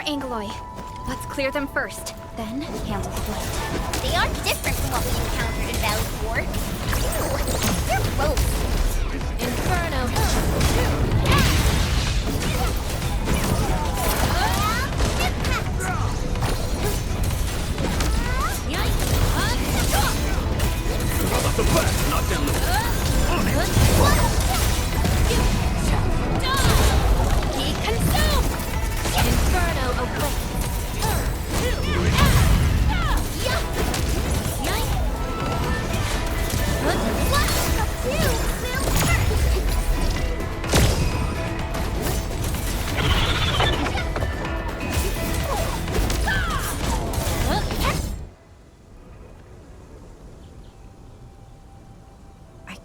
Angeloy. Let's clear them first, then handle the blight. They are different from what we encountered in Valley 4. Ew, they're gross. Inferno. About the blast, knock down the... Be consumed! Inferno awaits.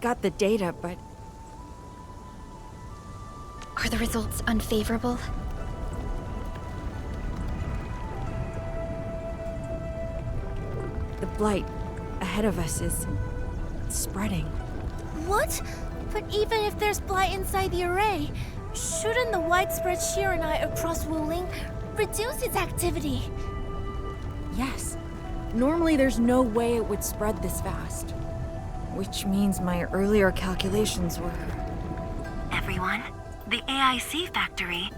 Got the data, but... Are the results unfavorable? The blight ahead of us is spreading. What? But even if there's blight inside the array, shouldn't the widespread Shiranite across Wuling reduce its activity? Yes. Normally there's no way it would spread this fast. Which means my earlier calculations were... Everyone, the AIC factory.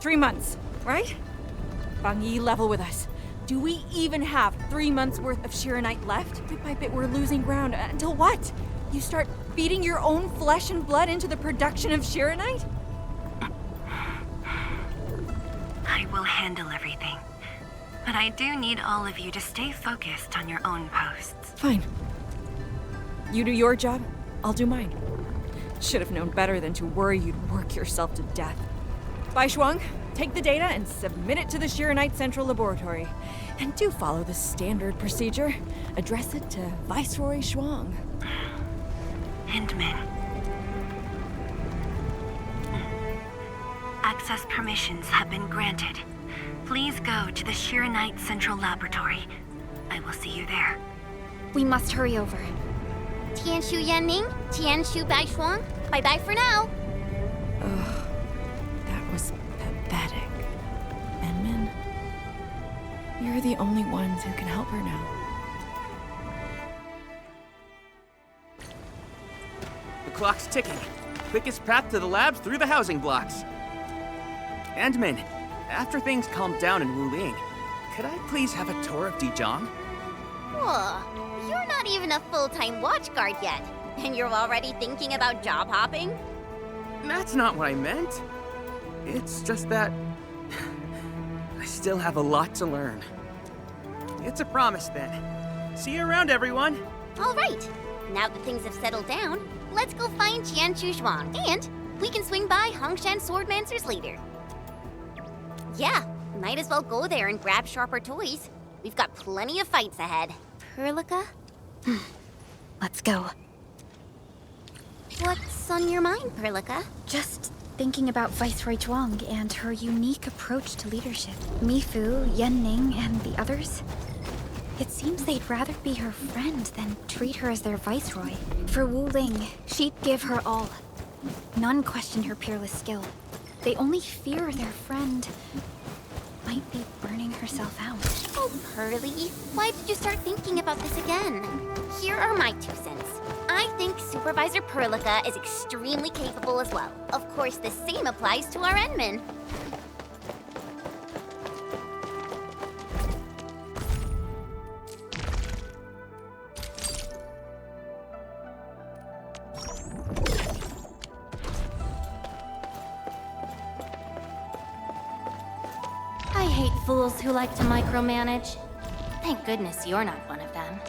3 months, right? Bang Yi, level with us. Do we even have 3 months worth of Shiranite left? Bit by bit we're losing ground. Until what? You start feeding your own flesh and blood into the production of Shiranite? I will handle everything. But I do need all of you to stay focused on your own posts. Fine. You do your job, I'll do mine. Should have known better than to worry you'd work yourself to death. Bai Shuang, take the data and submit it to the Shiranite Central Laboratory. And do follow the standard procedure. Address it to Viceroy Shuang. Hindman. Access permissions have been granted. Please go to the Shiranite Central Laboratory. I will see you there. We must hurry over. Tianshu Yanning, Tianshu Bai Shuang. Bye-bye for now. Ugh, that was pathetic. Enmin, you're the only ones who can help her now. The clock's ticking. Quickest path to the labs through the housing blocks. Endman, after things calm down in Wuling, could I please have a tour of Dijon? Whoa, you're not even a full-time watch guard yet, and you're already thinking about job hopping? That's not what I meant. It's just that... I still have a lot to learn. It's a promise, then. See you around, everyone! All right, now that things have settled down, let's go find Tianshu Zhuang, and we can swing by Hongshan Swordmancer's later. Yeah, might as well go there and grab sharper toys. We've got plenty of fights ahead. Perlica? Let's go. What's on your mind, Perlica? Just thinking about Viceroy Zhuang and her unique approach to leadership. Mifu, Yanning, and the others. It seems they'd rather be her friend than treat her as their viceroy. For Wuling, she'd give her all. None question her peerless skill. They only fear their friend might be burning herself out. Oh, Pearly, why did you start thinking about this again? Here are my 2 cents. I think Supervisor Perlica is extremely capable as well. Of course, the same applies to our Enman. I hate fools who like to micromanage. Thank goodness you're not one of them.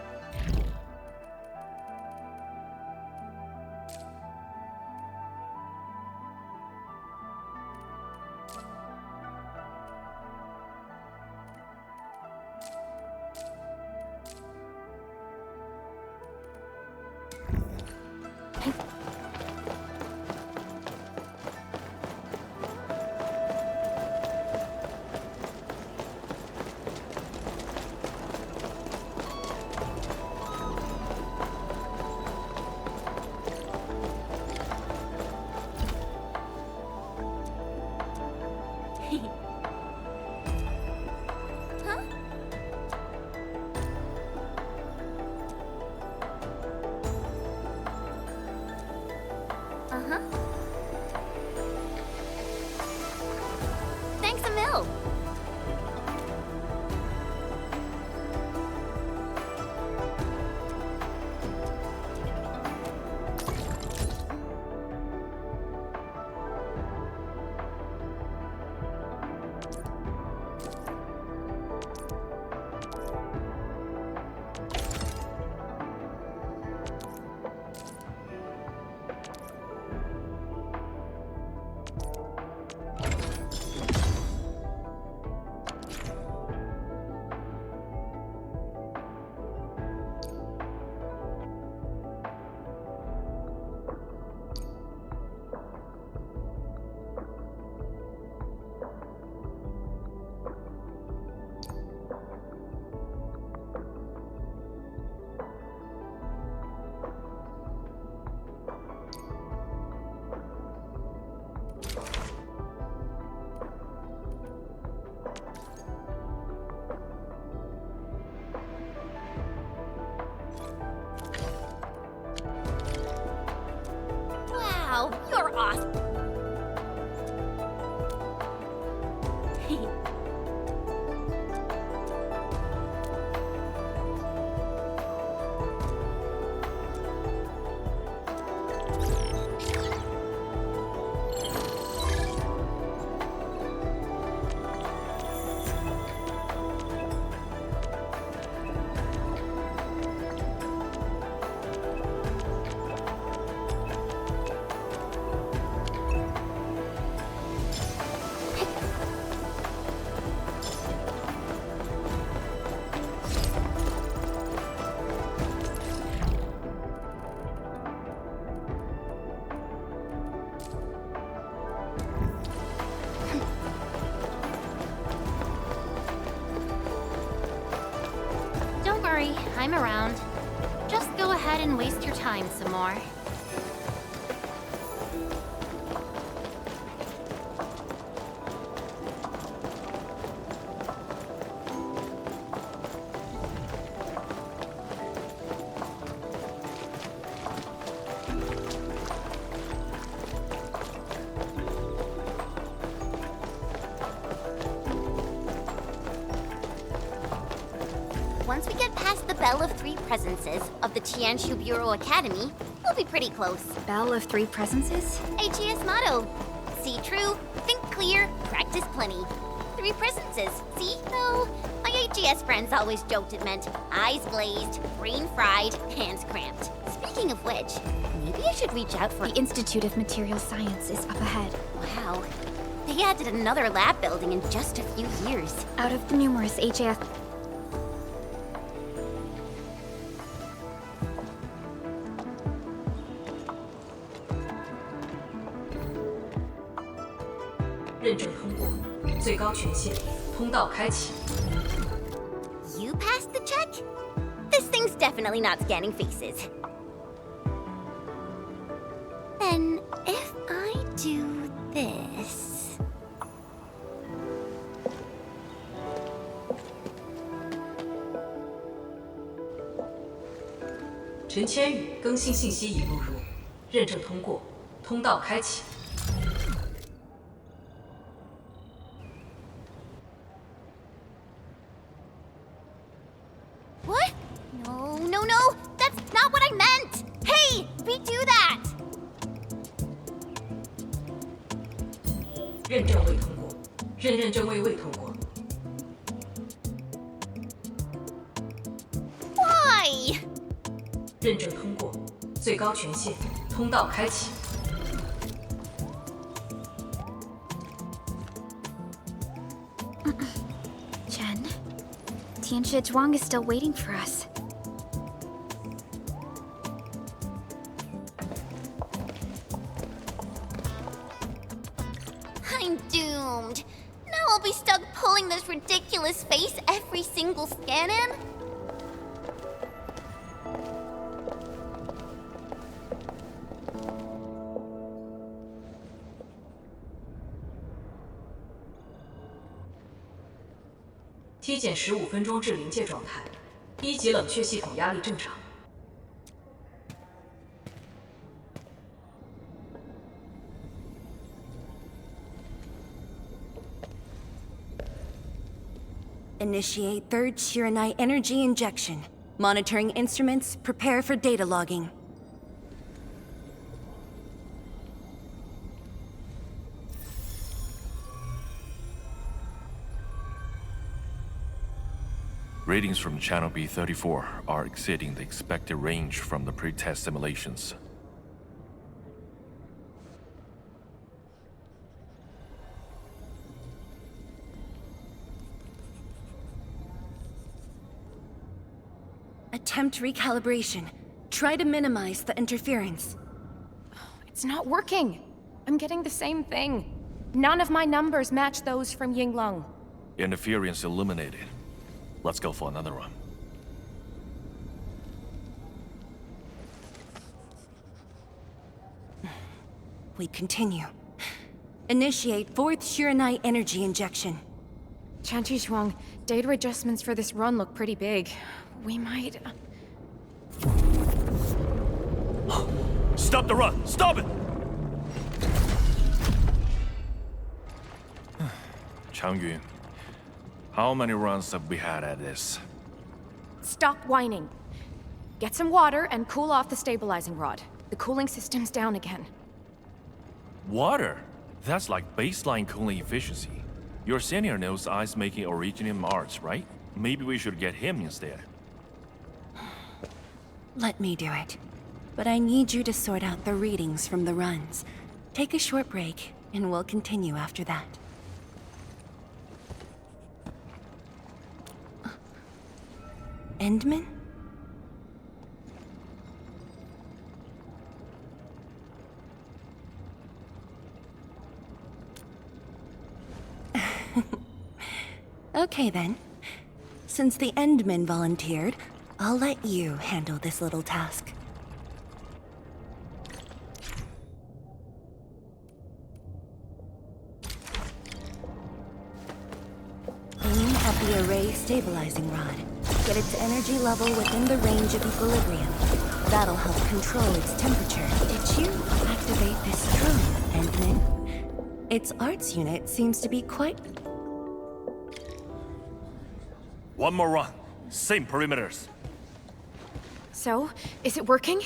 Wow, you're awesome. Don't worry, I'm around. Just go ahead and waste your time some more. Once we get past the Bell of Three Presences of the Tianshu Bureau Academy, we'll be pretty close. Bell of Three Presences? AGS motto: see true, think clear, practice plenty. Three presences, see? Though my AGS friends always joked it meant eyes glazed, brain fried, hands cramped. Speaking of which, maybe I should reach out for... The Institute of Material Science is up ahead. Wow. They added another lab building in just a few years. Out of the numerous HAS... 认证通过，最高权限，通道开启。 You passed the check? This thing's definitely not scanning faces. Then, if I do this... 陈千羽更新信息已录入，认证通过，通道开启。 What? No, no, no! That's not what I meant! Hey! Redo that! 认证未通过，认证未通过。 Why? 认证通过，最高权限，通道开启。 Chen? Tianxia Zhuang is still waiting for us. I'm doomed. Now I'll be stuck pulling this ridiculous face every single scan-in? T 减15分钟至临界状态，1级冷却系统压力正常。 Initiate third Shiranite energy injection. Monitoring instruments, prepare for data logging. Readings from Channel B34 are exceeding the expected range from the pre-test simulations. Attempt recalibration. Try to minimize the interference. It's not working. I'm getting the same thing. None of my numbers match those from Yinglong. Interference eliminated. Let's go for another run. We continue. Initiate fourth Shiranite energy injection. Chanchi Zhuang, data adjustments for this run look pretty big. We might... Stop the run! Stop it! Changyun, how many runs have we had at this? Stop whining. Get some water and cool off the stabilizing rod. The cooling system's down again. Water? That's like baseline cooling efficiency. Your senior knows ice making originated in Mars, right? Maybe we should get him instead. Let me do it. But I need you to sort out the readings from the runs. Take a short break, and we'll continue after that. Endman? Okay then. Since the Endman volunteered, I'll let you handle this little task. Aim at the array stabilizing rod. Get its energy level within the range of equilibrium. That'll help control its temperature. Did you activate this drone, Endman? Its arts unit seems to be quite... One more run. Same perimeters. So, is it working?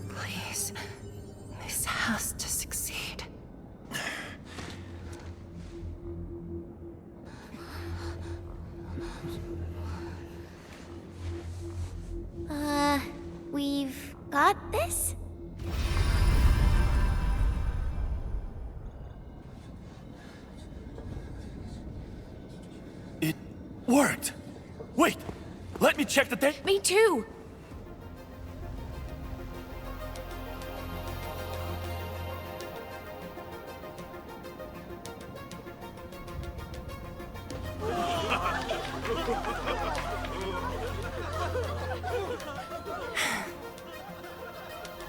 Please, this has to succeed. We've got this? It worked! Wait! Let me check the data. Me too!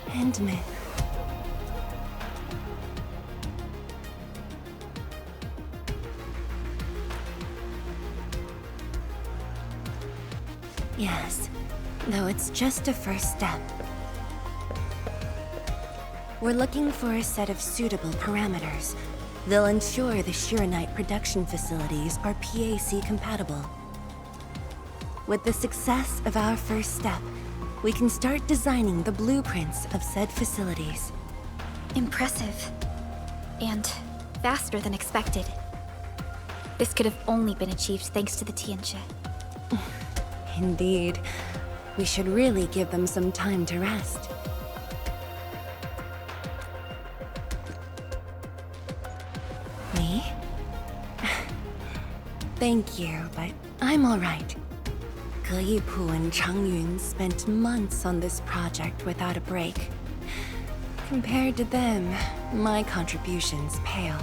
Endman. Yes, though it's just a first step. We're looking for a set of suitable parameters. They'll ensure the Shiranite production facilities are PAC compatible. With the success of our first step, we can start designing the blueprints of said facilities. Impressive. And faster than expected. This could have only been achieved thanks to the Tianxia. Indeed. We should really give them some time to rest. Me? Thank you, but I'm all right. Ge Yipu and Changyun spent months on this project without a break. Compared to them, my contributions pale.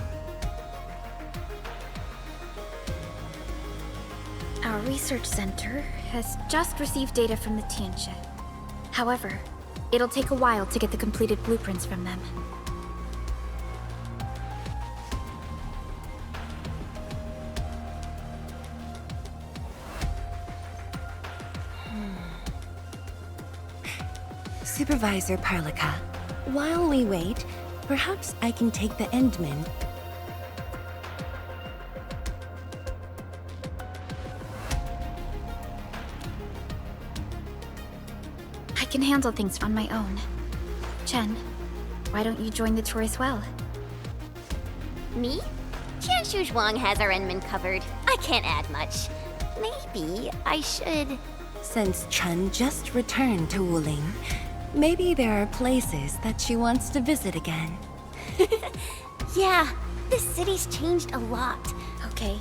Our research center has just received data from the Tianxia. However, it'll take a while to get the completed blueprints from them. Supervisor Parlika, while we wait, perhaps I can take the Endman. I can handle things on my own. Chen, why don't you join the tour as well? Me? Qianshu Zhuang has our Enman covered. I can't add much. Maybe I should... Since Chen just returned to Wuling, maybe there are places that she wants to visit again. Yeah, this city's changed a lot. Okay.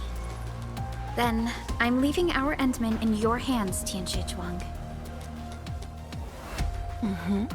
Then, I'm leaving our Endman in your hands, Tianxia Zhuang. Mm-hmm.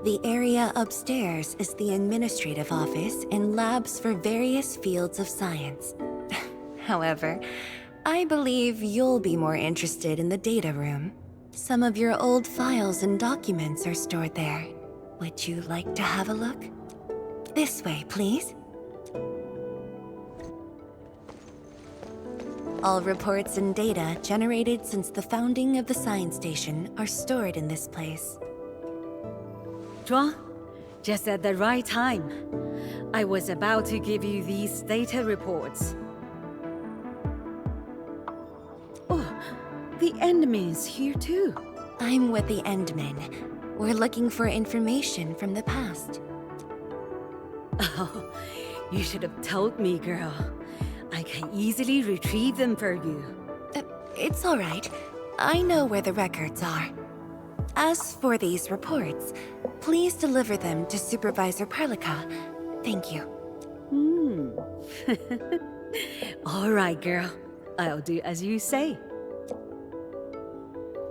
The area upstairs is the administrative office and labs for various fields of science. However, I believe you'll be more interested in the data room. Some of your old files and documents are stored there. Would you like to have a look? This way, please. All reports and data generated since the founding of the science station are stored in this place. Zhuang, just at the right time. I was about to give you these data reports. Oh, the Endman's here too. I'm with the Endmen. We're looking for information from the past. Oh, you should have told me, girl. I can easily retrieve them for you. It's all right. I know where the records are. As for these reports, please deliver them to Supervisor Perlica. Thank you. All right, girl. I'll do as you say.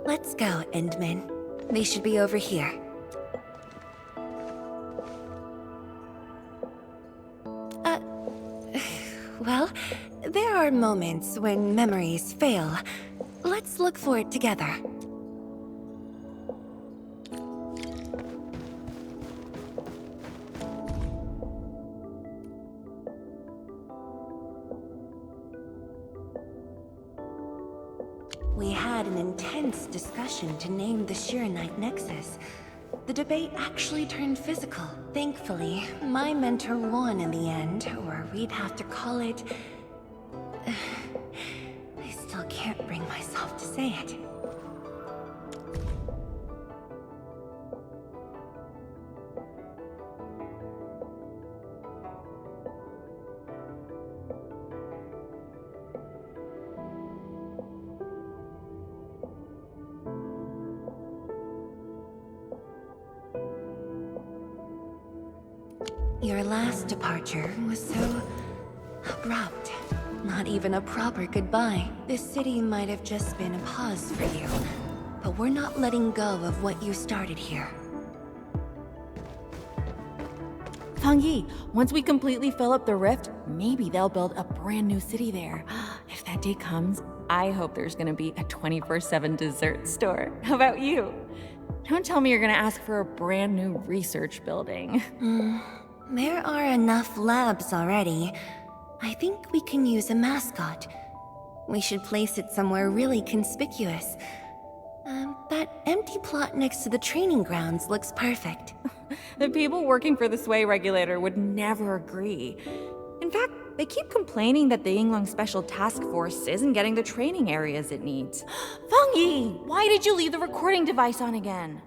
Let's go, Endman. They should be over here. Well, there are moments when memories fail. Let's look for it together. We had an intense discussion to name the Shiranite Nexus. The debate actually turned physical. Thankfully, my mentor won in the end, or we'd have to call it... I still can't bring myself to say it. Your last departure was so abrupt. Not even a proper goodbye. This city might have just been a pause for you, but we're not letting go of what you started here. Fang Yi, once we completely fill up the rift, maybe they'll build a brand new city there. If that day comes, I hope there's gonna be a 24/7 dessert store. How about you? Don't tell me you're gonna ask for a brand new research building. There are enough labs already. I think we can use a mascot. We should place it somewhere really conspicuous. That empty plot next to the training grounds looks perfect. The people working for the Sway Regulator would never agree. In fact, they keep complaining that the Yinglong Special Task Force isn't getting the training areas it needs. Fang Yi, why did you leave the recording device on again?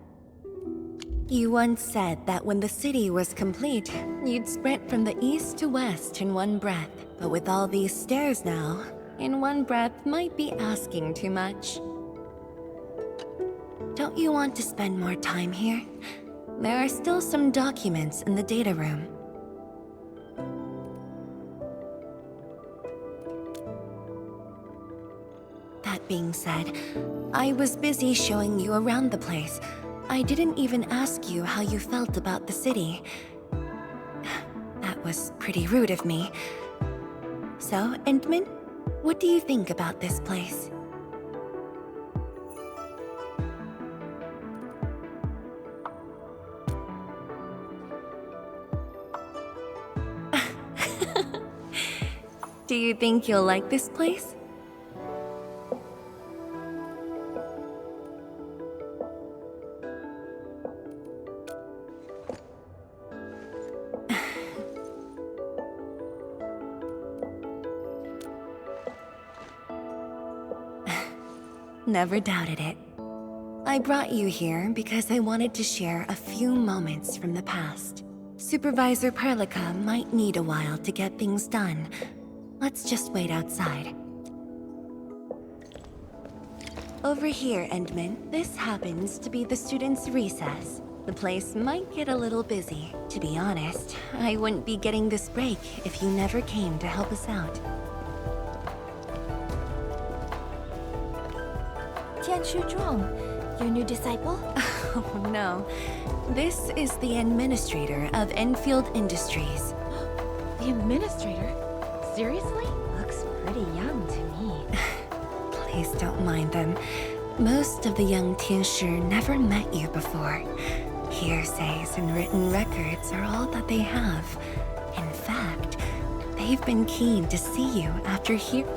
You once said that when the city was complete, you'd sprint from the east to west in one breath. But with all these stairs now, in one breath might be asking too much. Don't you want to spend more time here? There are still some documents in the data room. That being said, I was busy showing you around the place. I didn't even ask you how you felt about the city. That was pretty rude of me. So, Endman, what do you think about this place? Do you think you'll like this place? Never doubted it. I brought you here because I wanted to share a few moments from the past. Supervisor Perlica might need a while to get things done. Let's just wait outside. Over here, Endman. This happens to be the students' recess. The place might get a little busy. To be honest, I wouldn't be getting this break if you never came to help us out. Tianshu Zhuang, your new disciple? Oh no. This is the administrator of Enfield Industries. The administrator? Seriously? Looks pretty young to me. Please don't mind them. Most of the young Tianshi never met you before. Hearsays and written records are all that they have. In fact, they've been keen to see you after hearing.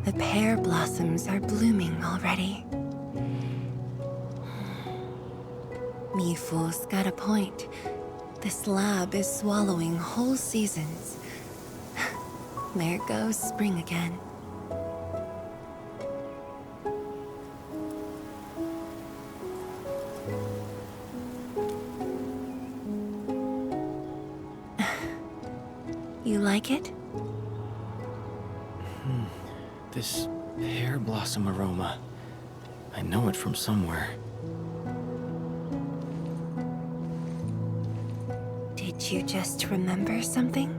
The pear blossoms are blooming already. Mifu's got a point. This lab is swallowing whole seasons. There goes spring again. You like it? This pear blossom aroma. I know it from somewhere. Did you just remember something?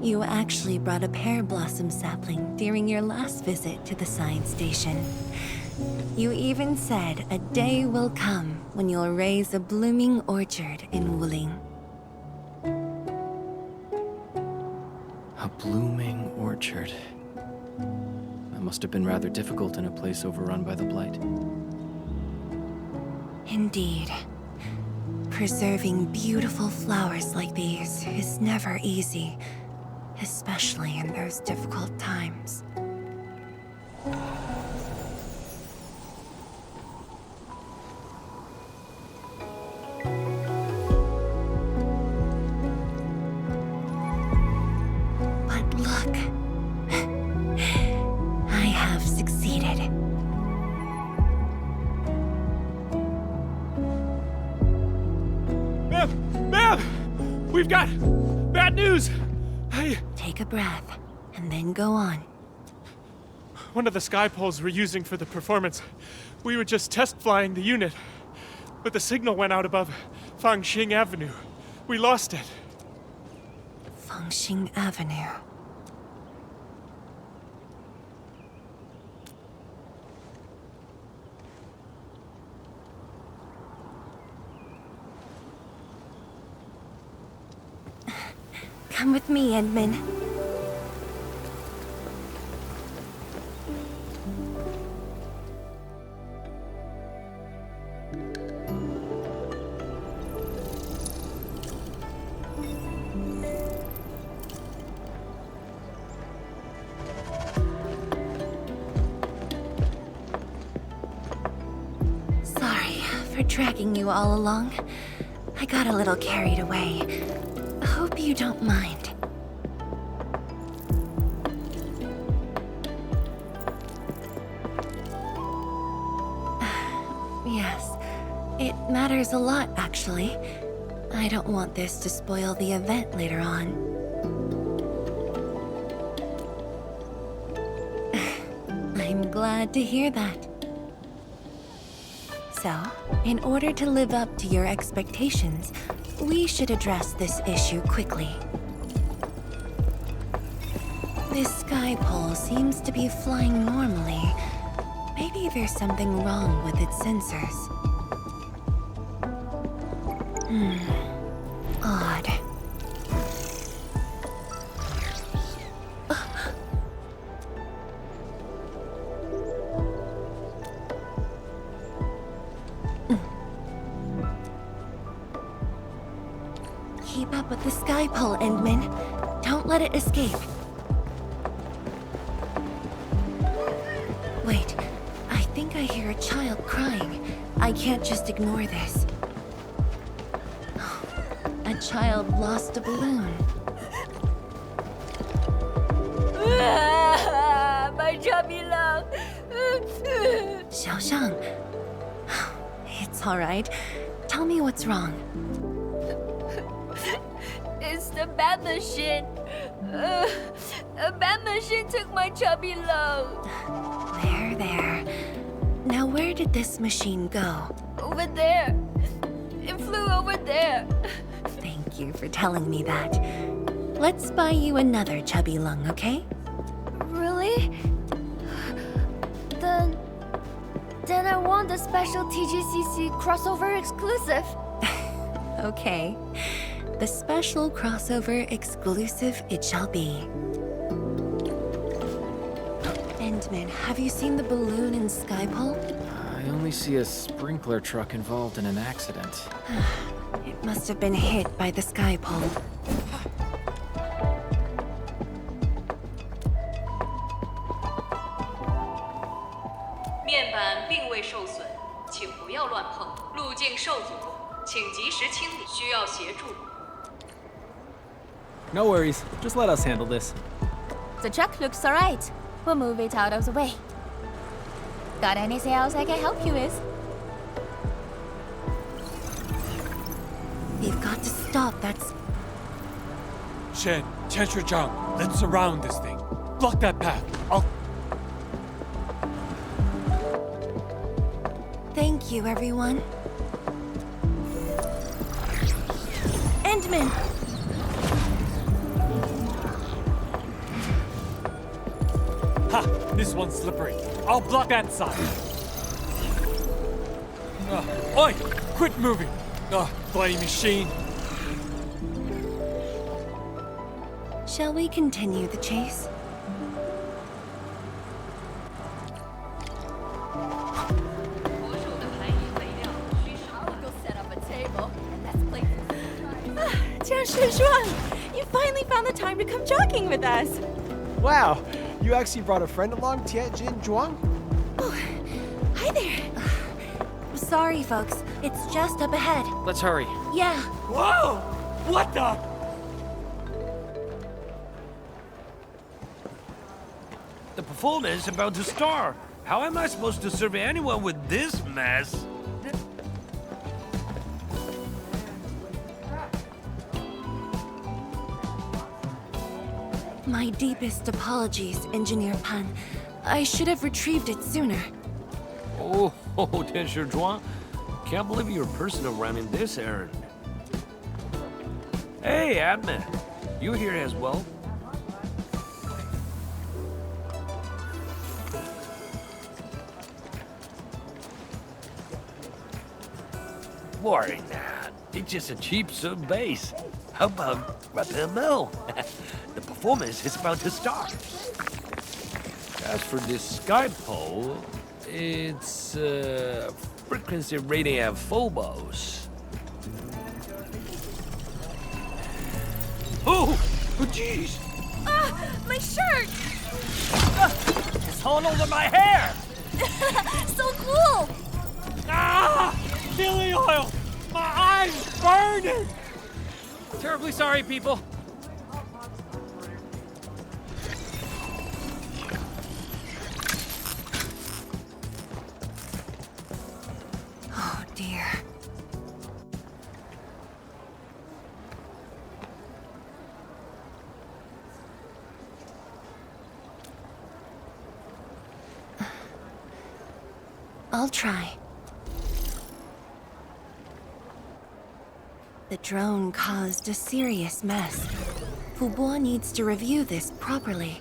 You actually brought a pear blossom sapling during your last visit to the science station. You even said a day will come when you'll raise a blooming orchard in Wuling. A blooming orchard. That must have been rather difficult in a place overrun by the Blight. Indeed. Preserving beautiful flowers like these is never easy, especially in those difficult times. But look, I have succeeded. Ma'am! We've got bad news! Take a breath, and then go on. One of the sky poles we're using for the performance. We were just test flying the unit, but the signal went out above Fangxing Avenue. We lost it. Fangxing Avenue. Come with me, Edmund. Sorry for dragging you all along. I got a little carried away. Hope you don't mind. Yes, it matters a lot, actually. I don't want this to spoil the event later on. I'm glad to hear that. So, in order to live up to your expectations, we should address this issue quickly. This sky pole seems to be flying normally. Maybe there's something wrong with its sensors. Odd. up with the sky pole, Endman. Don't let it escape. Wait, I think I hear a child crying. I can't just ignore this. A child lost a balloon. My chubby love. Xiaoshang. It's alright. Tell me what's wrong. It's the bat machine. A bat machine took my chubby love. There. Now where did this machine go? Over there. It flew over there. Thank you for telling me that. Let's buy you another chubby lung, okay? Really? Then I want the special TGCC crossover exclusive. Okay. The special crossover exclusive it shall be. Endman, have you seen the balloon in Skypole? I only see a sprinkler truck involved in an accident. It must have been hit by the Skypole. 面板并未受损，请不要乱碰。路径受阻，请及时清理。需要协助。 No worries. Just let us handle this. The truck looks alright. We'll move it out of the way. Got anything else I can help you with? We've got to stop that. Shen, Tianshi-Zhang, let's surround this thing. Block that path. Thank you, everyone. Endman! Ha! This one's slippery. I'll block that side. Oi! Quit moving! Bloody machine. Shall we continue the chase? You finally found the time to come jogging with us. Wow, you actually brought a friend along, TGWPIS? Oh, hi there. Sorry, folks. It's just up ahead. Let's hurry. Yeah. Whoa! What the? The performance is about to start. How am I supposed to serve anyone with this mess? My deepest apologies, Engineer Pan. I should have retrieved it sooner. Oh, Tianshi-Zhuang. Can't believe you're a person running this errand. Hey, Admin. You here as well? Worry not. It's just a cheap sub base. How about rappel mill? The performance is about to start. As for this sky pole, it's frequency rating at phobos. Oh, jeez! Ah, my shirt! It's all over my hair! So cool! Ah! Chili oil! My eyes burning! Terribly sorry, people. Oh, dear. I'll try. The drone caused a serious mess. Fubo needs to review this properly.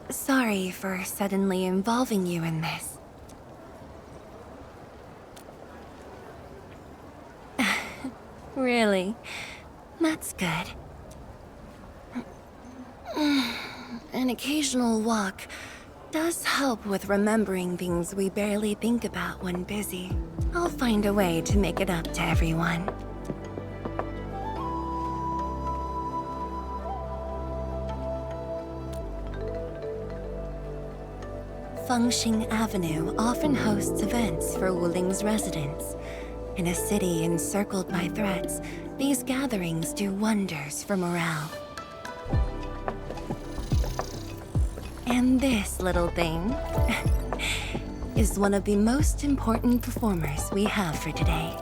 Sorry for suddenly involving you in this. Really? That's good. An occasional walk does help with remembering things we barely think about when busy. I'll find a way to make it up to everyone. Fengxing Avenue often hosts events for Wuling's residents. In a city encircled by threats, these gatherings do wonders for morale. And this little thing is one of the most important performers we have for today.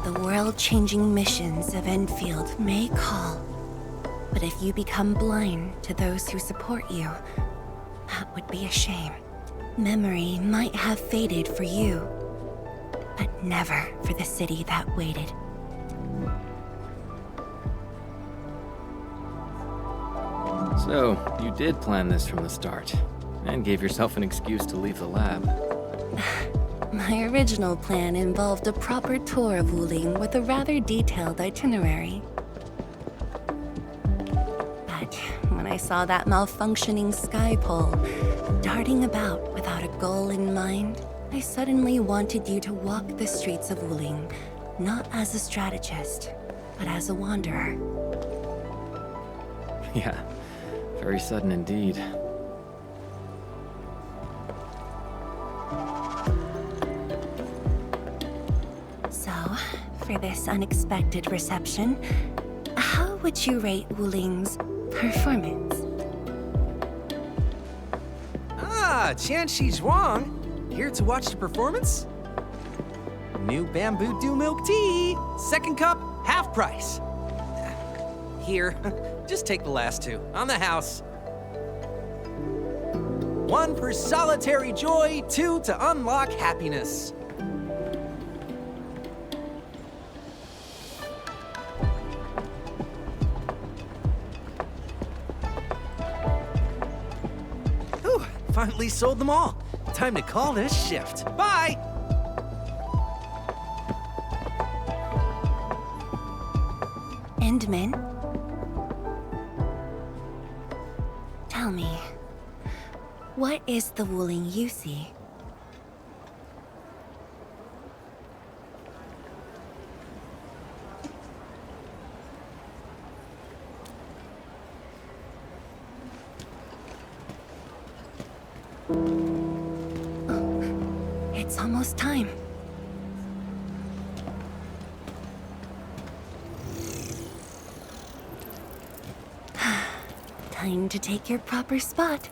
The world-changing missions of Enfield may call, but if you become blind to those who support you, that would be a shame. Memory might have faded for you, but never for the city that waited. So, you did plan this from the start, and gave yourself an excuse to leave the lab. My original plan involved a proper tour of Wuling with a rather detailed itinerary. But when I saw that malfunctioning sky pole darting about without a goal in mind, I suddenly wanted you to walk the streets of Wuling, not as a strategist, but as a wanderer. Yeah, very sudden indeed. So, for this unexpected reception, how would you rate Wuling's performance? Ah, Qianxi Zhuang. Here to watch the performance? New bamboo dew milk tea. Second cup, half price. Here, just take the last two. On the house. One for solitary joy, two to unlock happiness. Whew, finally sold them all. Time to call this shift. Bye! Endman? Tell me, what is the Wuling you see? It's almost time. Time to take your proper spot.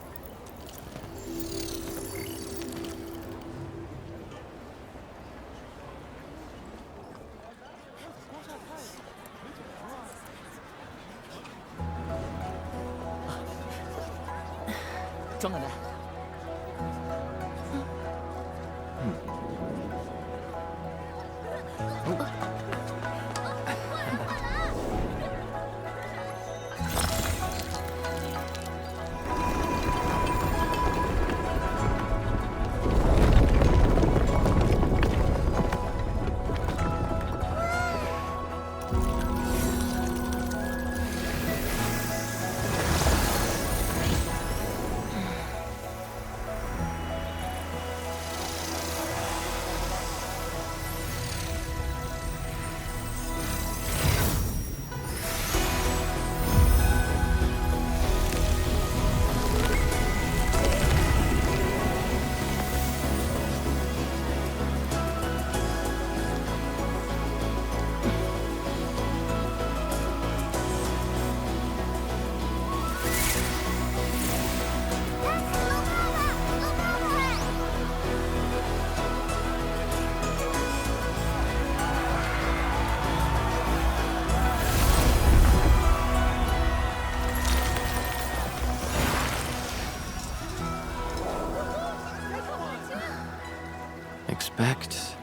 Expect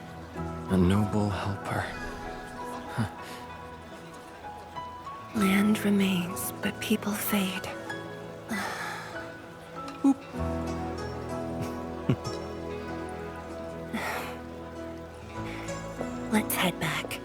a noble helper. Land remains, but people fade. Let's head back.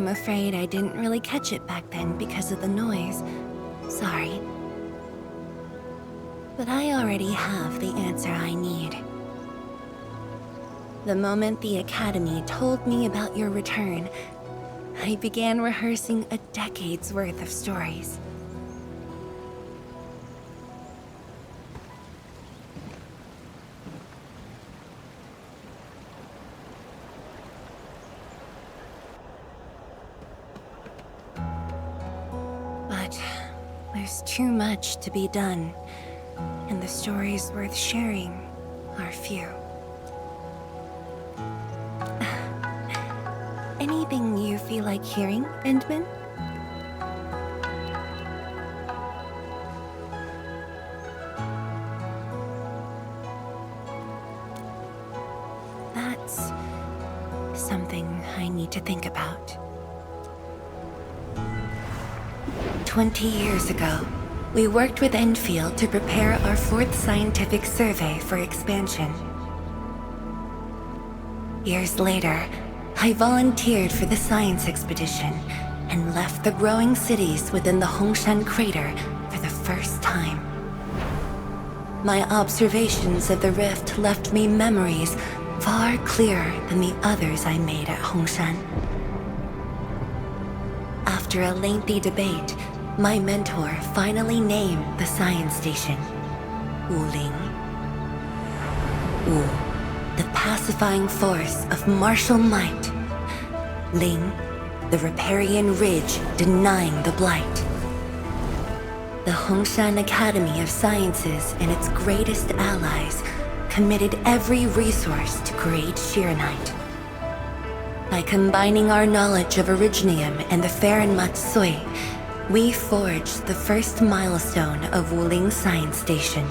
I'm afraid I didn't really catch it back then because of the noise. Sorry. But I already have the answer I need. The moment the Academy told me about your return, I began rehearsing a decade's worth of stories. But there's too much to be done, and the stories worth sharing are few. Anything you feel like hearing, Endman? That's something I need to think about. 20 years ago, we worked with Endfield to prepare our 4th scientific survey for expansion. Years later, I volunteered for the science expedition and left the growing cities within the Hongshan crater for the first time. My observations of the rift left me memories far clearer than the others I made at Hongshan. After a lengthy debate, my mentor finally named the science station Wuling. Wu, the pacifying force of martial might. Ling, the riparian ridge denying the blight. The Hongshan Academy of Sciences and its greatest allies committed every resource to create Shiranite. By combining our knowledge of Originium and the Farron Matsui, we forged the first milestone of Wuling Science Station.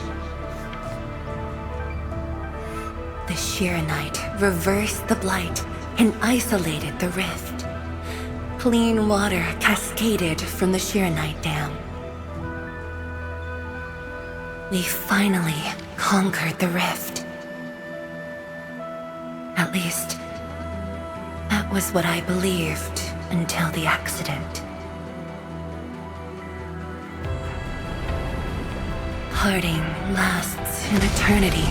The Shiranite reversed the blight and isolated the rift. Clean water cascaded from the Shiranite Dam. We finally conquered the rift. At least, that was what I believed until the accident. Parting lasts an eternity,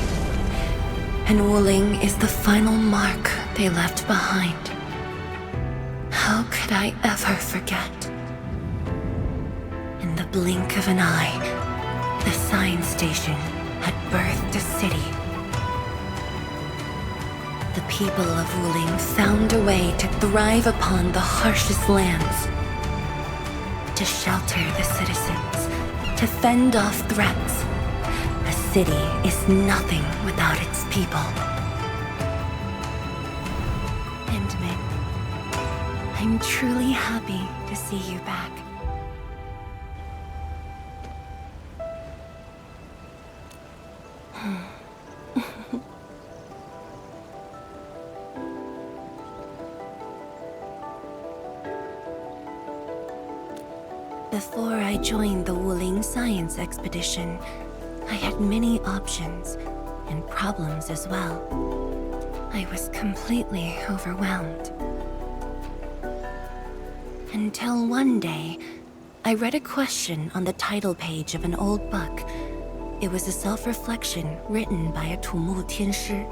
and Wuling is the final mark they left behind. How could I ever forget? In the blink of an eye, the science station had birthed a city. The people of Wuling found a way to thrive upon the harshest lands, to shelter the citizens, to fend off threats. A city is nothing without its people. Endman, I'm truly happy to see you back. Before I joined the Wuling Science Expedition, I had many options, and problems as well. I was completely overwhelmed. Until one day, I read a question on the title page of an old book. It was a self-reflection written by a Tumu Tianshi.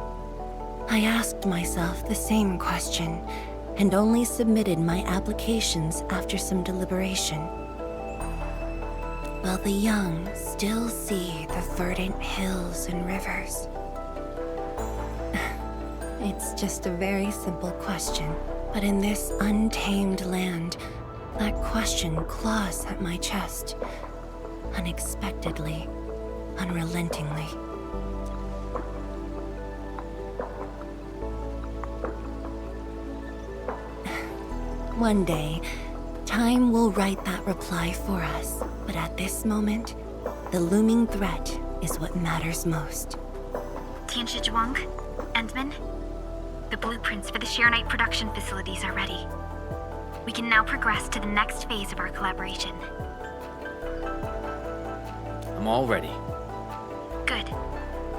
I asked myself the same question, and only submitted my applications after some deliberation. Will the young still see the verdant hills and rivers? It's just a very simple question, but in this untamed land, that question claws at my chest, unexpectedly, unrelentingly. One day, time will write that reply for us, but at this moment, the looming threat is what matters most. Tianshi Zhuang, Endman, the blueprints for the Shiranite production facilities are ready. We can now progress to the next phase of our collaboration. I'm all ready. Good.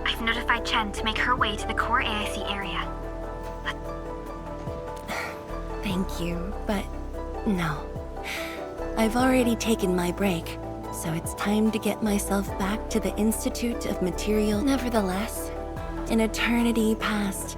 I've notified Chen to make her way to the core AIC area. Thank you, but No. I've already taken my break, so it's time to get myself back to the Institute of Material. Nevertheless, an eternity past.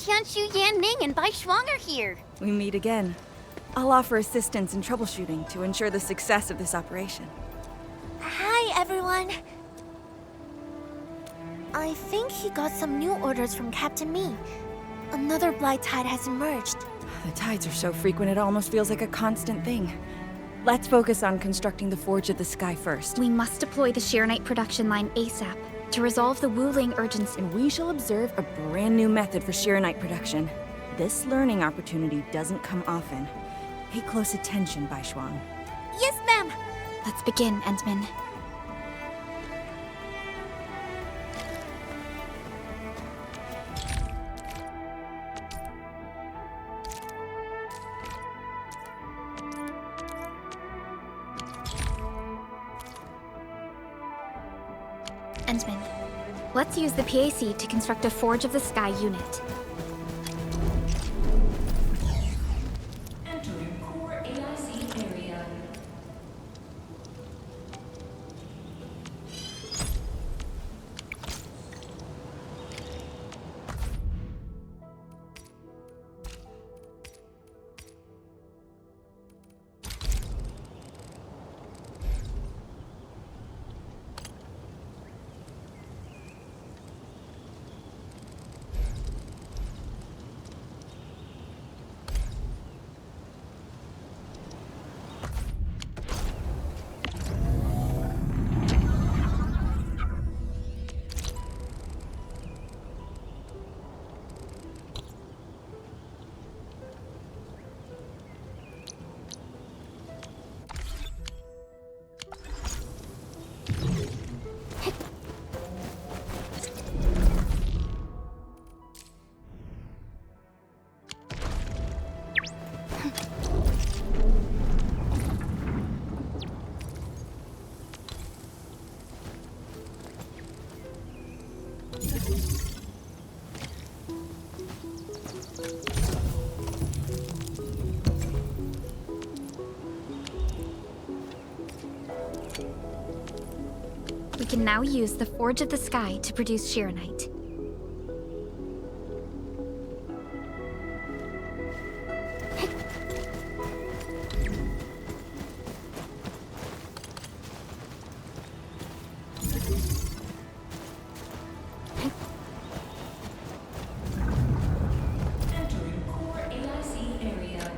Qianshu, Yan Ning, and Bai Shuang are here. We meet again. I'll offer assistance in troubleshooting to ensure the success of this operation. Hi, everyone. I think he got some new orders from Captain Mi. Another blight tide has emerged. The tides are so frequent it almost feels like a constant thing. Let's focus on constructing the Forge of the Sky first. We must deploy the Sheernite production line ASAP to resolve the Wuling urgency. And we shall observe a brand new method for Sheernite production. This learning opportunity doesn't come often. Pay close attention, Bai Shuang. Yes, ma'am. Let's begin, Endman. Endman, let's use the PAC to construct a Forge of the Sky unit. Entering core AIC area. We can now use the Forge of the Sky to produce Shironite. Entering core AIC area.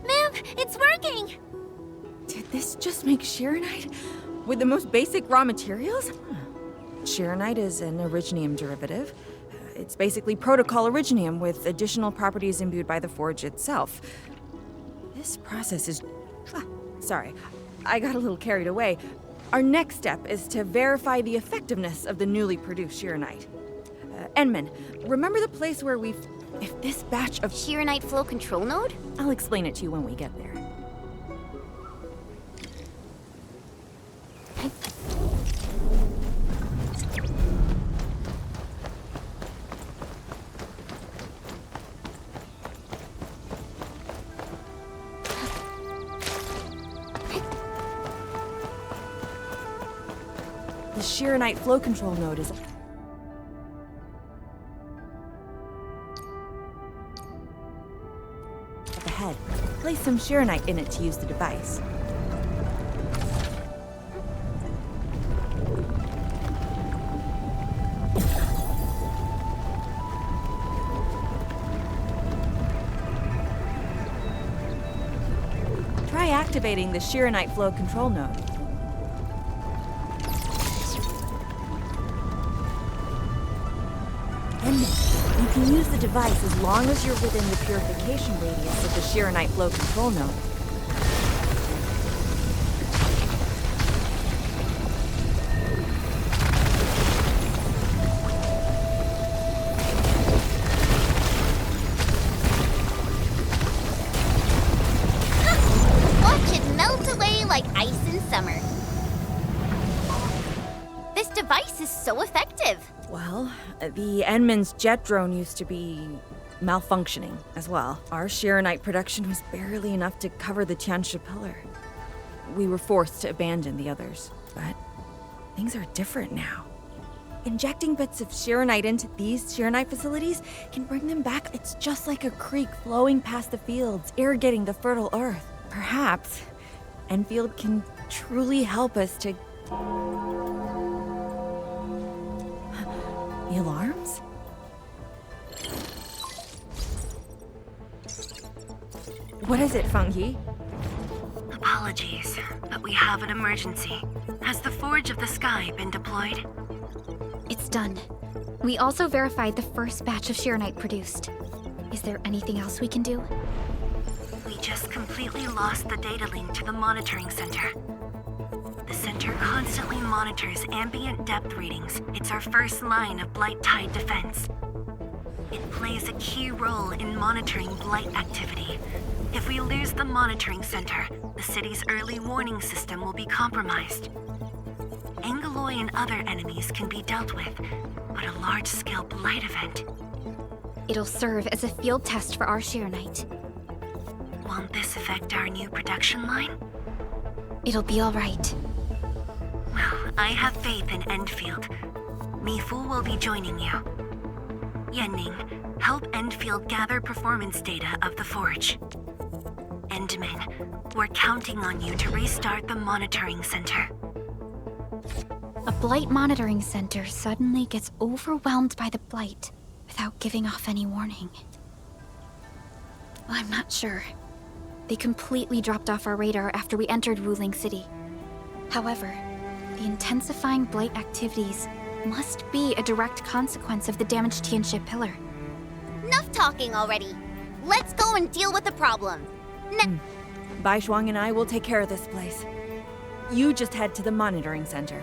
Ma'am, it's working! Did this just make Shironite? With the most basic raw materials? Shironite is an originium derivative. It's basically protocol originium with additional properties imbued by the forge itself. This process is... Sorry, I got a little carried away. Our next step is to verify the effectiveness of the newly produced Shironite. Enman, remember the place where we've... If this batch of... Shironite flow control node? I'll explain it to you when we get there. The Shironite flow control node is... up ahead. Place some Shironite in it to use the device. Try activating the Shironite flow control node. You can use the device as long as you're within the purification radius of the Shironite flow control node. Watch it melt away like ice in summer. This device is so effective. Well, the Enman's jet drone used to be malfunctioning as well. Our Shironite production was barely enough to cover the Tianshi pillar. We were forced to abandon the others, but things are different now. Injecting bits of Shiranite into these Shiranite facilities can bring them back. It's just like a creek flowing past the fields, irrigating the fertile earth. Perhaps Enfield can truly help us to... The alarms? What is it, Feng-Yi? Apologies, but we have an emergency. Has the Forge of the Sky been deployed? It's done. We also verified the first batch of Shiranite produced. Is there anything else we can do? We just completely lost the data link to the monitoring center. The center constantly monitors ambient depth readings. It's our first line of blight tide defense. It plays a key role in monitoring blight activity. If we lose the monitoring center, the city's early warning system will be compromised. Angoloi and other enemies can be dealt with, but a large-scale blight event... It'll serve as a field test for our Shiranite. Won't this affect our new production line? It'll be all right. Well, I have faith in Endfield. Mifu will be joining you. Yenning, help Endfield gather performance data of the Forge. Endman, we're counting on you to restart the monitoring center. A blight monitoring center suddenly gets overwhelmed by the blight without giving off any warning. I'm not sure. They completely dropped off our radar after we entered Wuling City. However, the intensifying blight activities must be a direct consequence of the damaged Tianxia pillar. Enough talking already. Let's go and deal with the problem. Bai Shuang and I will take care of this place. You just head to the monitoring center.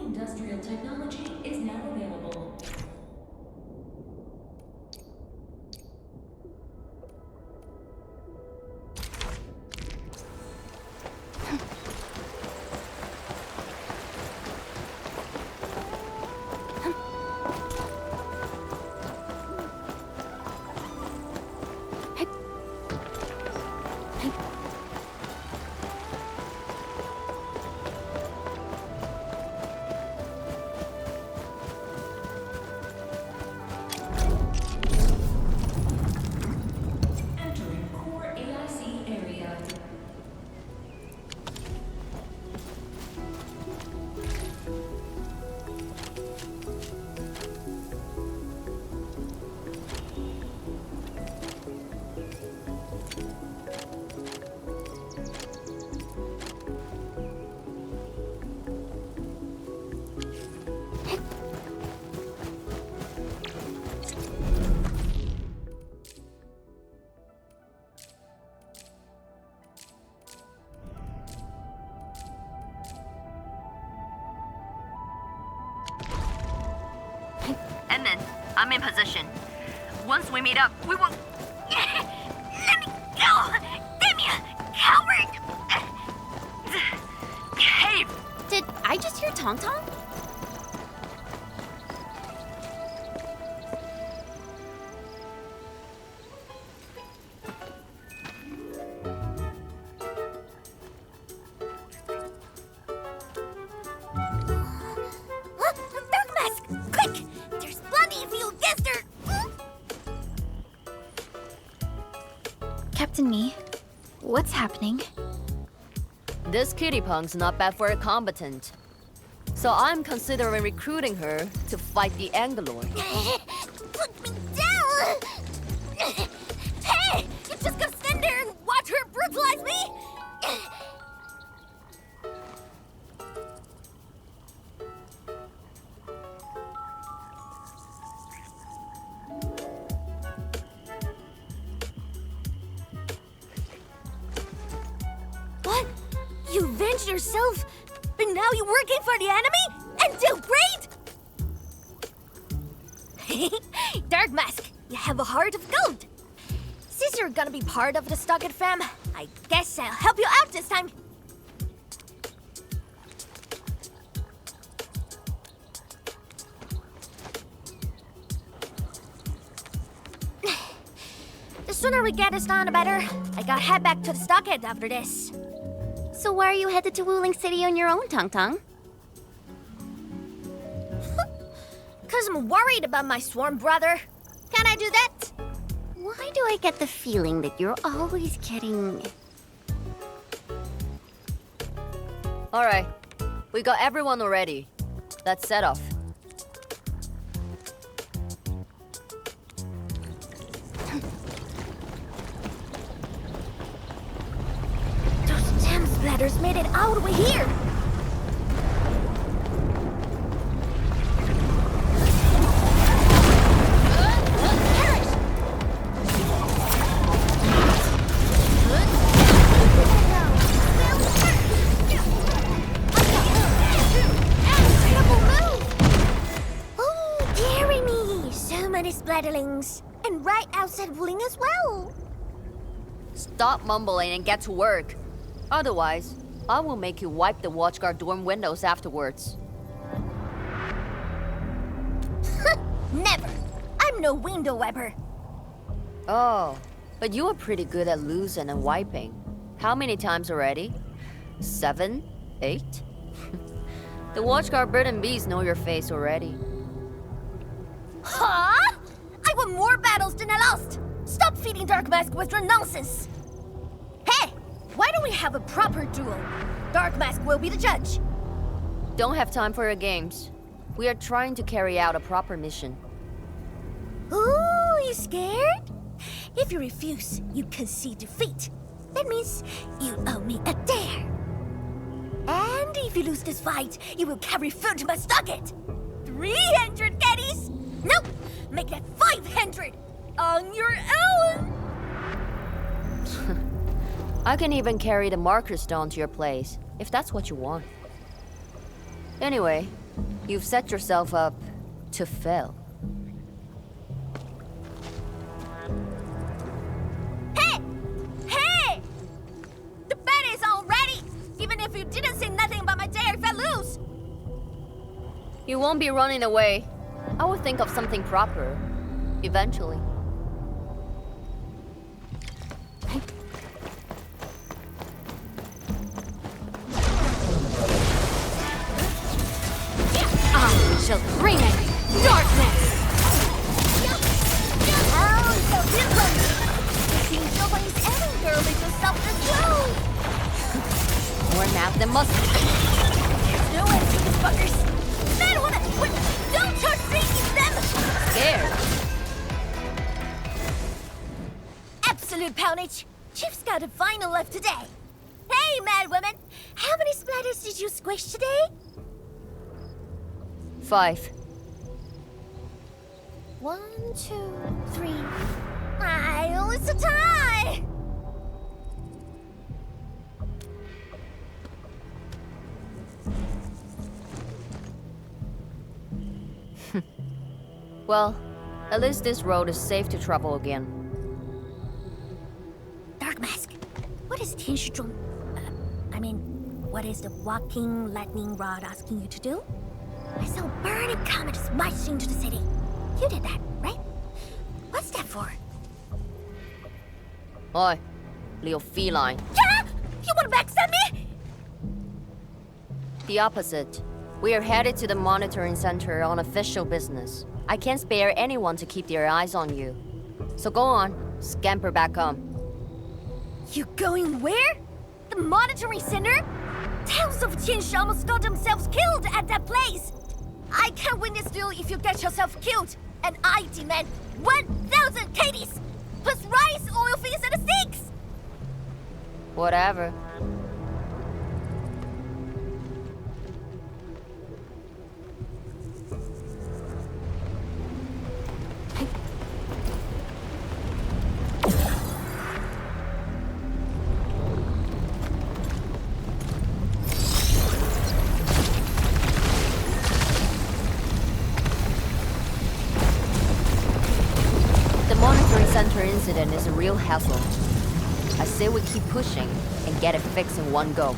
Industrial technology is now available. And then, I'm in position. Once we meet up, we will... Let me go! Damn you, coward! Cave! Did I just hear Tong Tong? Captain Me, what's happening? This kitty punk's not bad for a combatant. So I'm considering recruiting her to fight the Angoloi. Put me down! changed yourself, but now you're working for the enemy? And do great? Dark Mask, you have a heart of gold. Since you're gonna be part of the Stockade fam, I guess I'll help you out this time. The sooner we get this done, the better. I gotta head back to the Stockade after this. So why are you headed to Wuling City on your own, Tong Tong? Cause I'm worried about my swarm brother. Can I do that? Why do I get the feeling that you're always getting... Alright, we got everyone already. Let's set off. Those damn splatters made it all the way here. Splatterlings. And right outside Wuling as well. Stop mumbling and get to work. Otherwise, I will make you wipe the watchguard dorm windows afterwards. Never. I'm no window wiper. Oh, but you are pretty good at losing and wiping. How many times already? 7? 8? The watchguard bird and bees know your face already. Huh? I won more battles than I lost! Stop feeding Dark Mask with your nonsense! Hey! Why don't we have a proper duel? Dark Mask will be the judge. Don't have time for your games. We are trying to carry out a proper mission. Ooh, you scared? If you refuse, you concede defeat. That means you owe me a dare. And if you lose this fight, you will carry food to my stockade. 300 caddies? Nope! Make that 500! On your own! I can even carry the marker stone to your place, if that's what you want. Anyway, you've set yourself up to fail. Hey! Hey! The bet is all ready! Even if you didn't say nothing about my dare if I lose! You won't be running away. I will think of something proper. Eventually. I shall bring it! Darkness! Oh, so different! Seems nobody's ever girly to stop the show! More math than muscle. No way, these fuckers! Man, woman! Don't start freaking them! Scared? Absolute poundage! Chief's got a final left today. Hey, mad woman! How many splatters did you squish today? 5. 1, 2, 3. Oh, it's a tie! Well, at least this road is safe to travel again. Dark Mask, what is Tianshizhong? What is the walking lightning rod asking you to do? I saw burning comets march into the city. You did that, right? What's that for? Oi, little feline. Yeah! You wanna backstab me? The opposite. We are headed to the monitoring center on official business. I can't spare anyone to keep their eyes on you. So go on, scamper back home. You going where? The monitoring center? Towns of Tianshi almost got themselves killed at that place. I can't win this duel if you get yourself killed. And I demand 1,000 caddies! Plus rice, oil fees, and a six! Whatever. The monitoring center incident is a real hassle. I say we keep pushing and get it fixed in one go.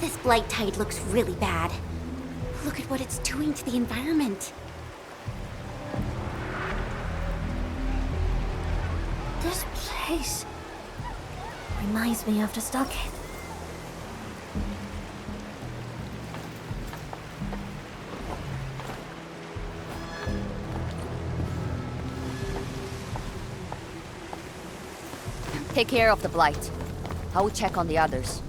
This blight tide looks really bad. Look at what it's doing to the environment. This place reminds me of the stockade. Take care of the blight. I will check on the others.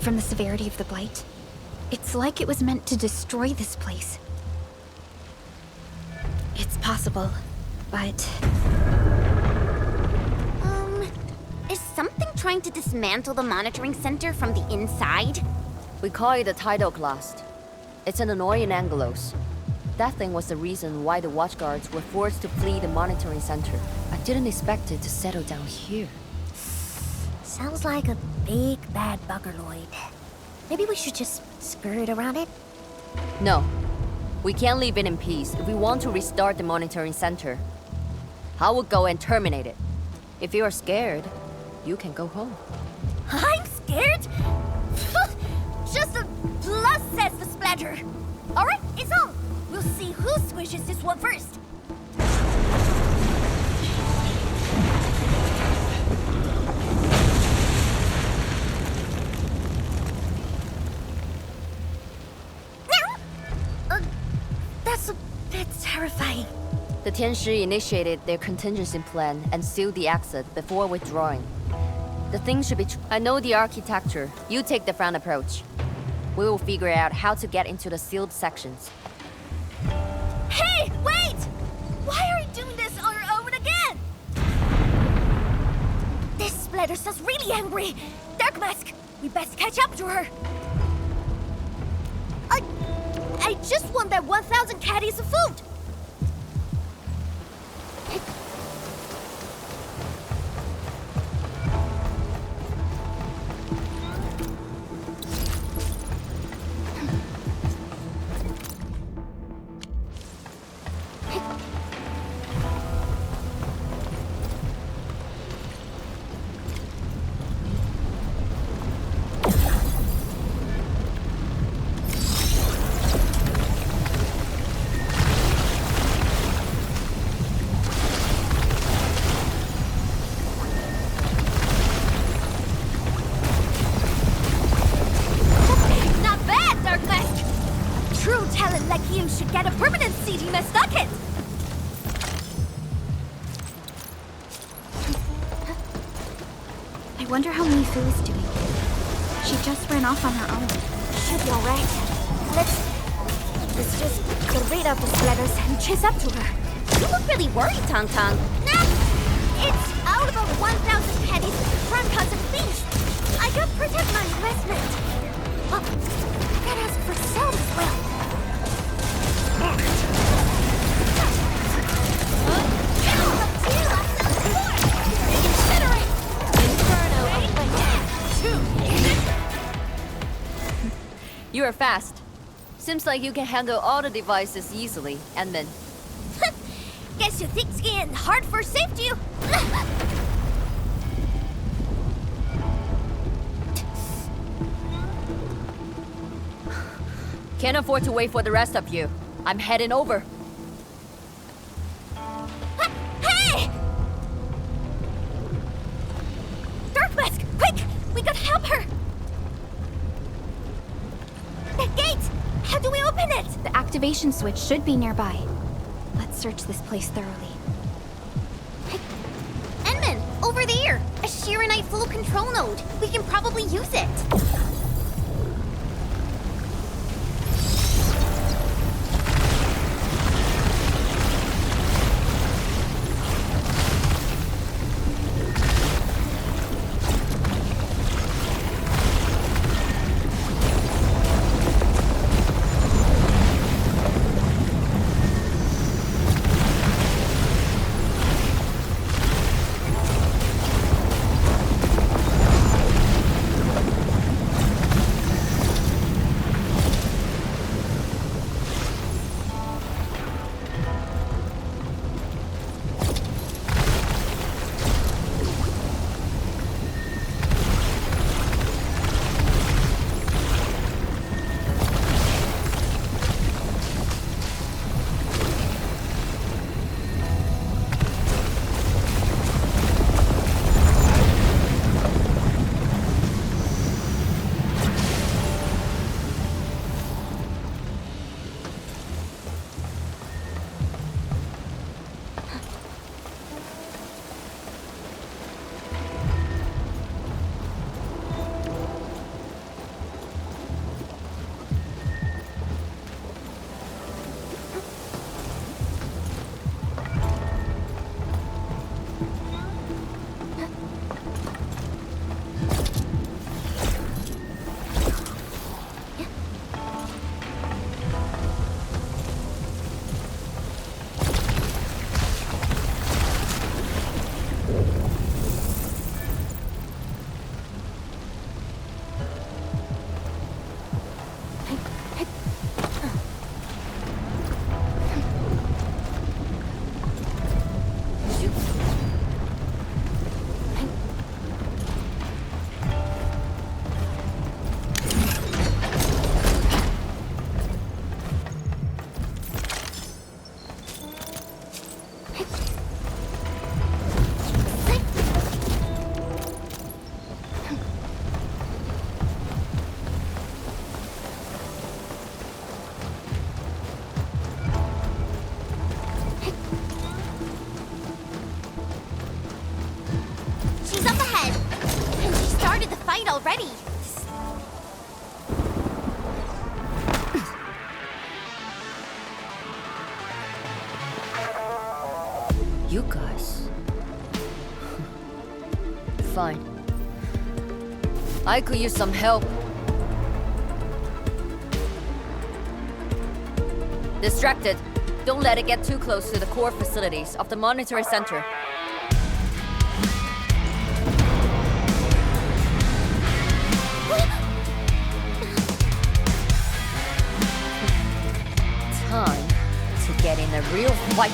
From the severity of the blight, it's like it was meant to destroy this place. It's possible, but... Is something trying to dismantle the monitoring center from the inside? We call it a tidal blast. It's an annoying angelos. That thing was the reason why the watchguards were forced to flee the monitoring center. I didn't expect it to settle down here. Sounds like a big bad buggerloid. Maybe we should just skirt around it? No. We can't leave it in peace if we want to restart the monitoring center. I will go and terminate it. If you are scared, you can go home. I'm scared? Just a plus says the splatter. Alright, it's on. We'll see who squishes this one first. That's a bit terrifying. The Tianshi initiated their contingency plan and sealed the exit before withdrawing. The thing should be... I know the architecture. You take the front approach. We will figure out how to get into the sealed sections. Hey, wait! Why are you doing this on your own again? This splatters us really angry. Dark Mask, we best catch up to her. I just want that 1,000 caddies of food. me stuck it! I wonder how Mifu is doing. She just ran off on her own. She'll be alright. Let's just get rid of the splatters and chase up to her. You look really worried, Tong Tong. Nah! It's all about 1,000 pennies from Cousin Feast. I gotta protect my investment. Oh, I gotta ask for sales as well. You are fast. Seems like you can handle all the devices easily, Edmund. Guess you thick skin and hard for safety. Can't afford to wait for the rest of you. I'm heading over. Hey! Dark Mask, quick! We gotta help her! The gate! How do we open it? The activation switch should be nearby. Let's search this place thoroughly. Enman, over there! A Shiranite full control node. We can probably use it. Already. You guys. Fine. I could use some help. Distracted. Don't let it get too close to the core facilities of the monitoring center. Time to get in a real fight.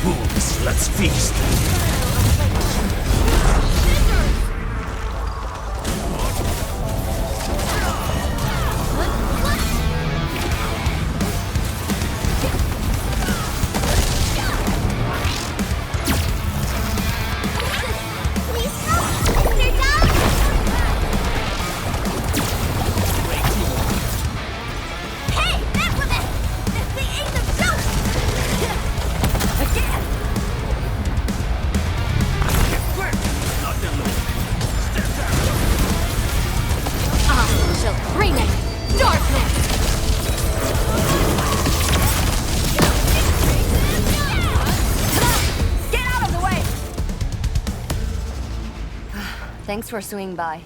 Fools, let's feast. Thanks for swinging by.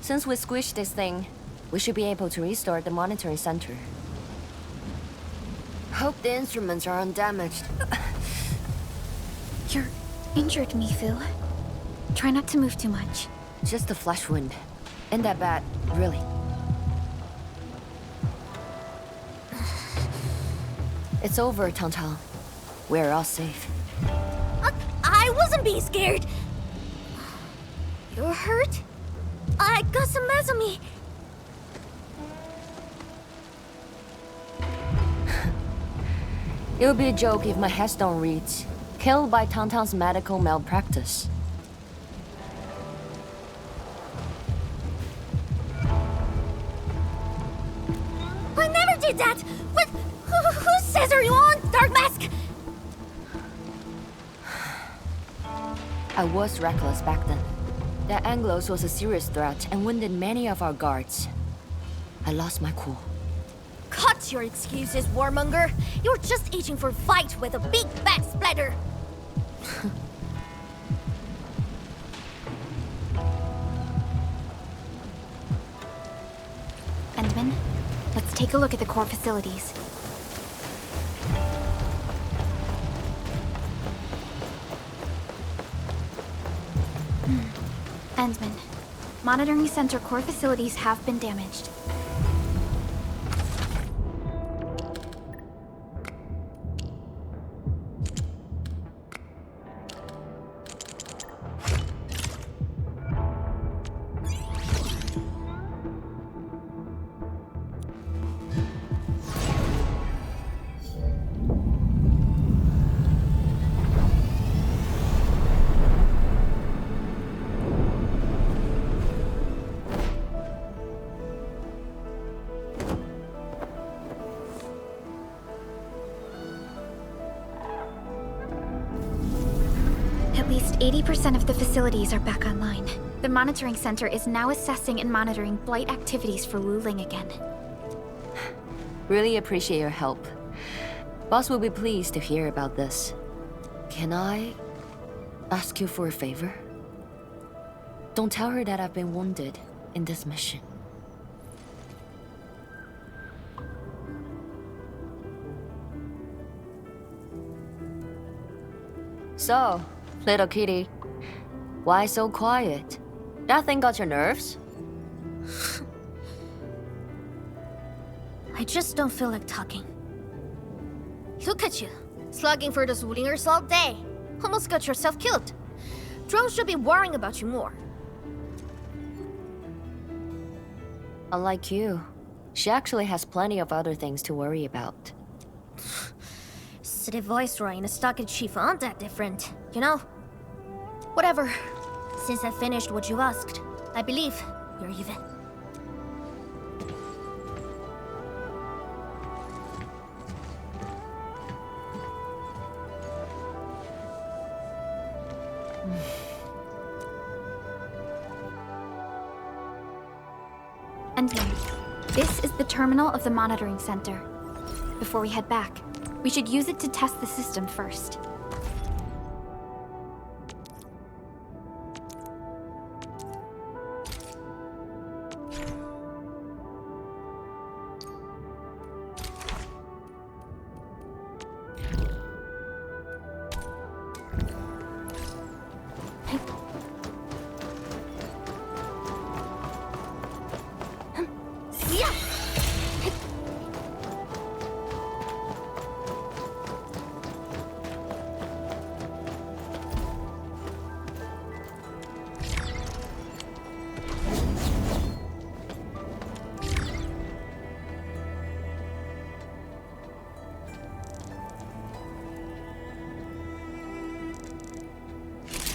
Since we squished this thing, we should be able to restore the monitoring center. Hope the instruments are undamaged. You're injured, Mifu. Try not to move too much. Just a flesh wound. Ain't that bad, really. It's over, Tang. We're all safe. I wasn't being scared. You're hurt? I got some meds on me. It would be a joke if my headstone reads, "Killed by Tang's medical malpractice." I never did that! What? Who says are you on, Dark Mask? I was reckless back then. That Anglos was a serious threat and wounded many of our guards. I lost my cool. Cut your excuses, warmonger. You're just itching for a fight with a big bad splatter. Endman, let's take a look at the core facilities. Endman, monitoring center core facilities have been damaged. At least 80% of the facilities are back online. The monitoring center is now assessing and monitoring blight activities for Wu Ling again. Really appreciate your help. Boss will be pleased to hear about this. Can I ask you for a favor? Don't tell her that I've been wounded in this mission. So, little kitty, why so quiet? That thing got your nerves? I just don't feel like talking. Look at you, slugging for those Wulingers all day. Almost got yourself killed. Drone should be worrying about you more. Unlike you, she actually has plenty of other things to worry about. City Viceroy and a stockade chief aren't that different, you know? Whatever. Since I finished what you asked, I believe you're even. And then, this is the terminal of the monitoring center. Before we head back, we should use it to test the system first.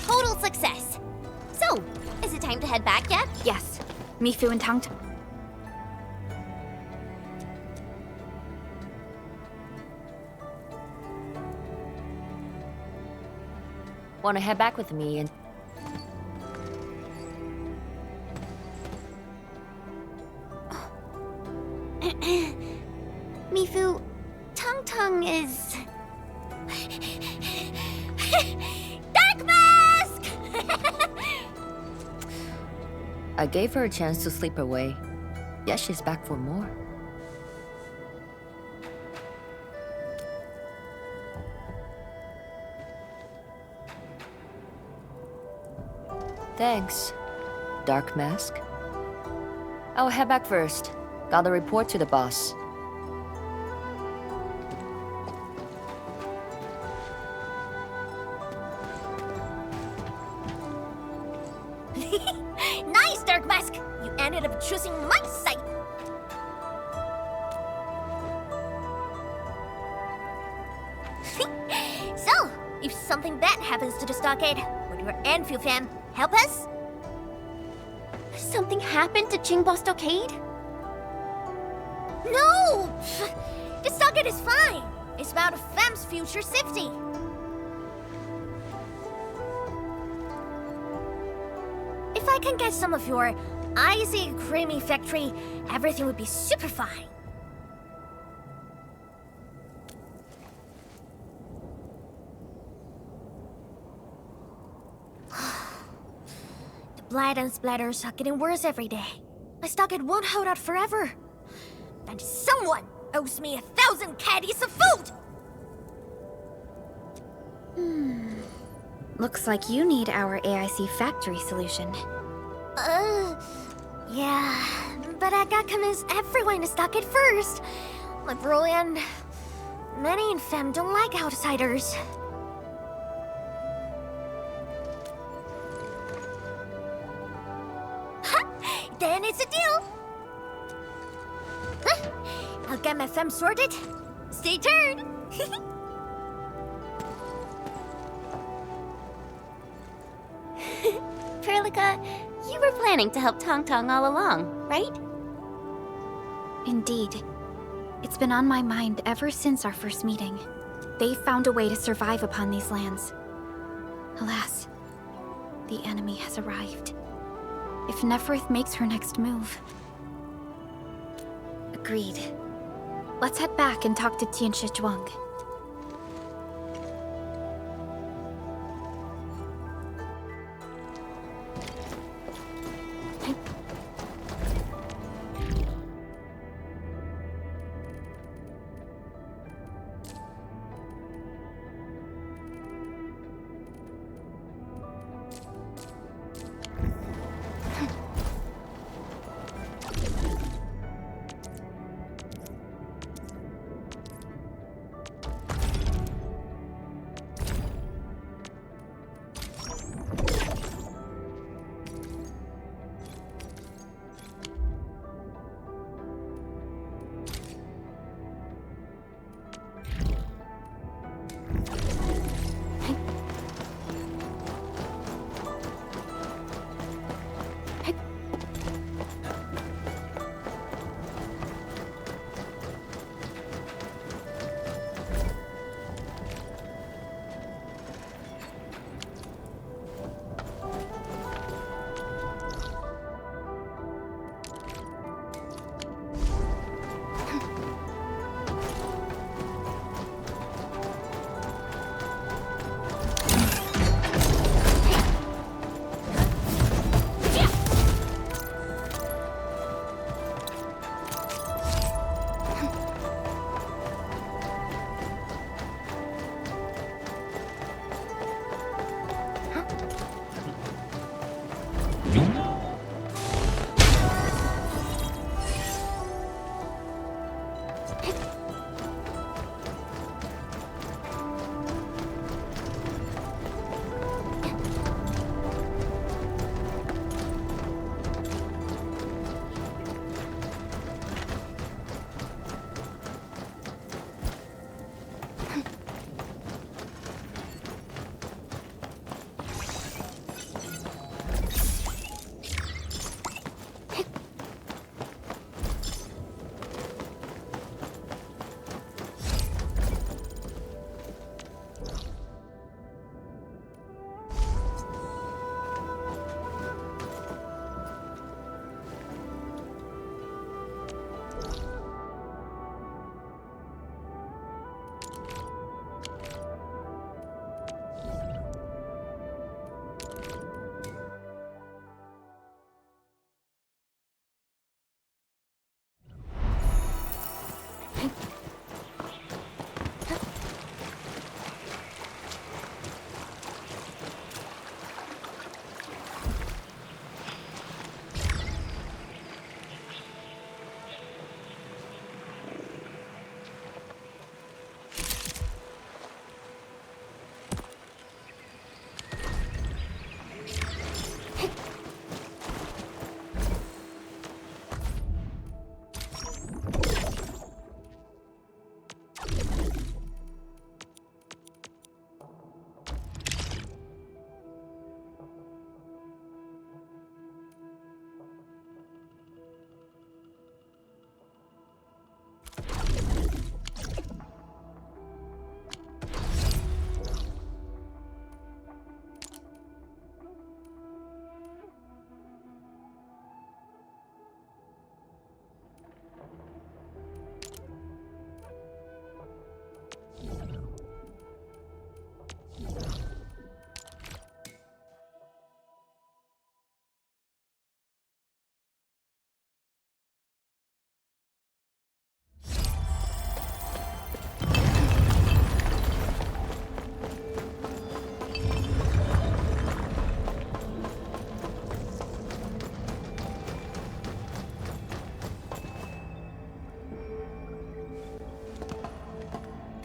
Total success. So, is it time to head back yet? Yes. Mifu and Tang. Wanna head back with me and... Mifu, Tang is... Dark Mask! I gave her a chance to sleep away. Yet she's back for more. Thanks, Dark Mask. I'll head back first. Gotta report to the boss. Nice, Dark Mask! You ended up choosing my side! So, if something bad happens to the stockade, would your Endfield fam help us? Something happened to Qingbo Stockade? No! The stockade is fine! It's about fam's future safety. If I can get some of your icy, creamy factory, everything would be super fine. The blight and splatters are getting worse every day. My stockade won't hold out forever. And someone owes me 1,000 caddies of food! Looks like you need our AIC factory solution. Yeah, but I gotta convince everyone to stock it first. My bro and many in fam don't like outsiders. Then it's a deal. I'll get my fam sorted. Stay tuned. Perlica, you were planning to help Tong Tong all along, right? Indeed. It's been on my mind ever since our first meeting. They found a way to survive upon these lands. Alas, the enemy has arrived. If Neferth makes her next move... Agreed. Let's head back and talk to Tianshi Zhuang.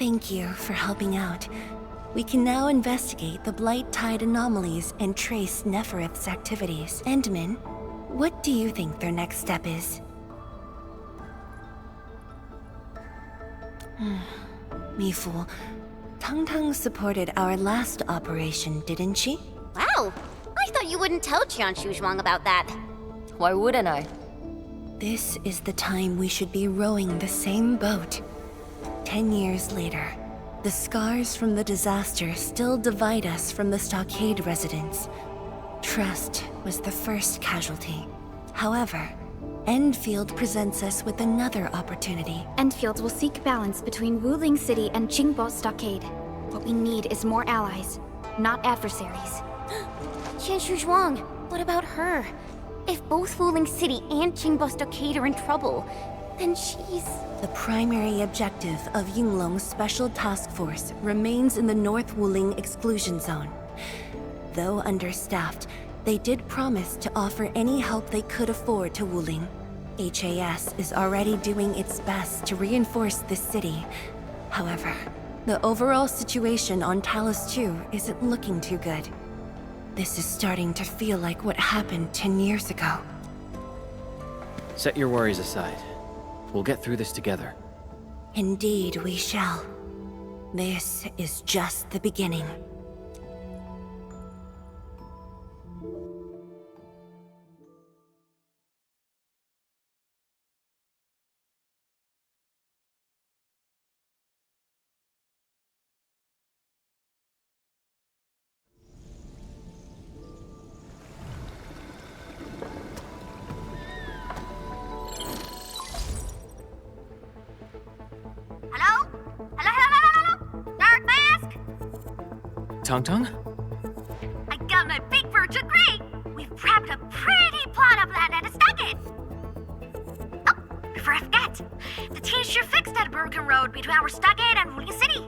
Thank you for helping out. We can now investigate the Blight Tide anomalies and trace Neferith's activities. Endman, what do you think their next step is? Mifu, Tang supported our last operation, didn't she? Wow! I thought you wouldn't tell Jianshu Zhuang about that. Why wouldn't I? This is the time we should be rowing the same boat. 10 years later, the scars from the disaster still divide us from the stockade residents. Trust was the first casualty. However, Endfield presents us with another opportunity. Endfield will seek balance between Wuling City and Qingbo Stockade. What we need is more allies, not adversaries. Jianshu Zhuang, what about her? If both Wuling City and Qingbo Stockade are in trouble, then she's... The primary objective of Yinglong's Special Task Force remains in the North Wuling Exclusion Zone. Though understaffed, they did promise to offer any help they could afford to Wuling. HAS is already doing its best to reinforce this city. However, the overall situation on Talus 2 isn't looking too good. This is starting to feel like what happened 10 years ago. Set your worries aside. We'll get through this together. Indeed, we shall. This is just the beginning. Tang? I got my big bird to agree! We've prepped a pretty plot of land at a stockade! Oh, before I forget, the team sure fixed that broken road between our stockade and Wuling City.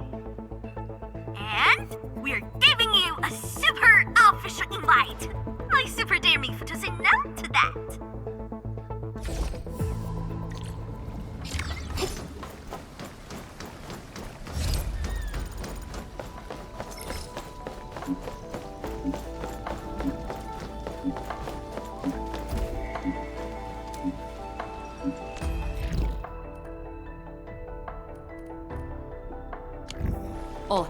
And we're giving you a super official invite! I super dare me to say no to that! Oh.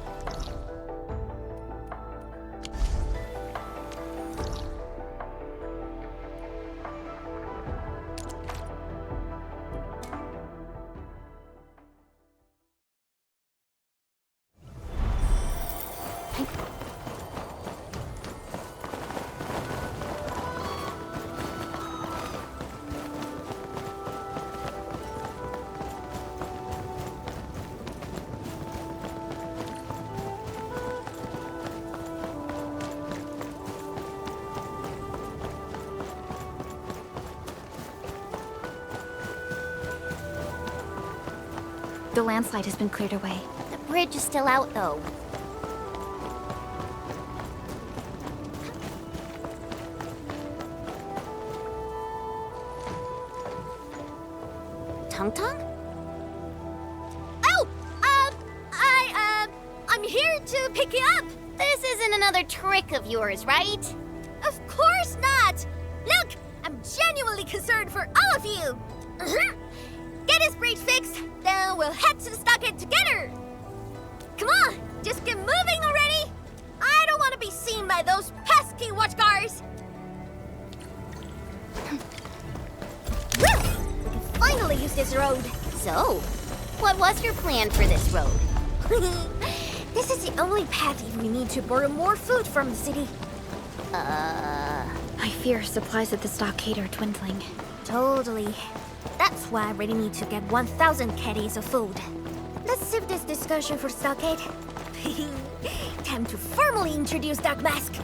The landslide has been cleared away. The bridge is still out, though. Tang? Oh! I'm here to pick you up! This isn't another trick of yours, right? Of course not! Look, I'm genuinely concerned for all of you! Get this bridge fixed, then we'll head to the stockade together! Come on, just get moving already! I don't want to be seen by those pesky watchguards! We can finally use this road! So, what was your plan for this road? This is the only path if we need to borrow more food from the city. I fear supplies at the stockade are dwindling. Totally. That's why I really need to get 1,000 caddies of food. Let's save this discussion for stockade. Time to formally introduce Dark Mask.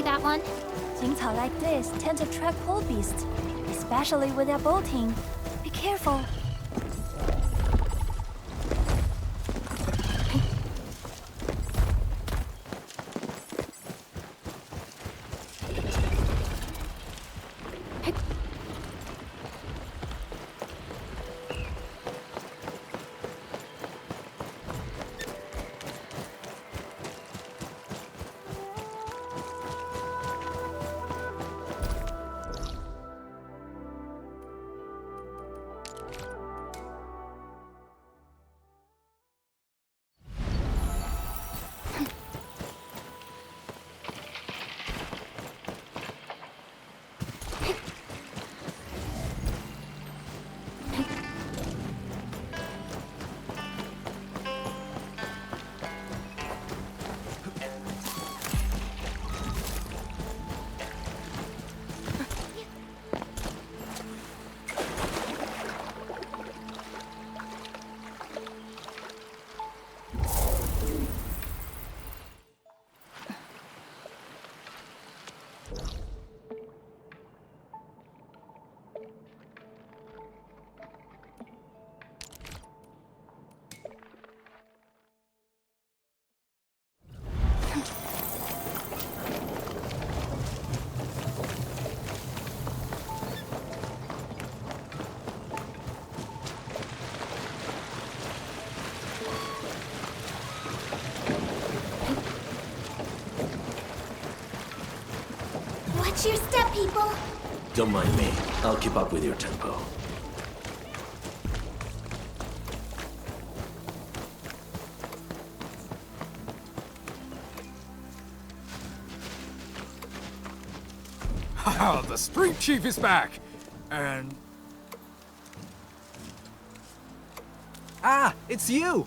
that one. 青草 like this tend to attract pole beasts, especially when they're bolting. Be careful. Watch your step, people. Don't mind me. I'll keep up with your tempo. Haha, the street chief is back! And... Ah, it's you!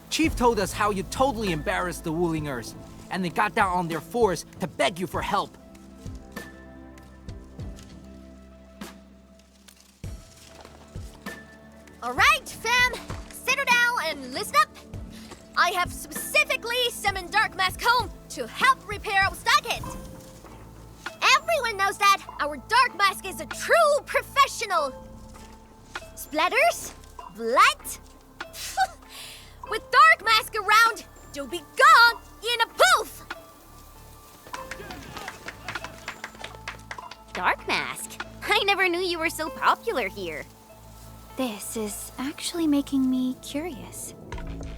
Chief told us how you totally embarrassed the Woolingers, and they got down on their fours to beg you for help. All right, fam. Settle down and listen up. I have specifically summoned Dark Mask home to help repair our stockade. Everyone knows that our Dark Mask is a true professional. Splatters? Blood? With Dark Mask around, you'll be gone in a poof! Dark Mask? I never knew you were so popular here. This is actually making me curious.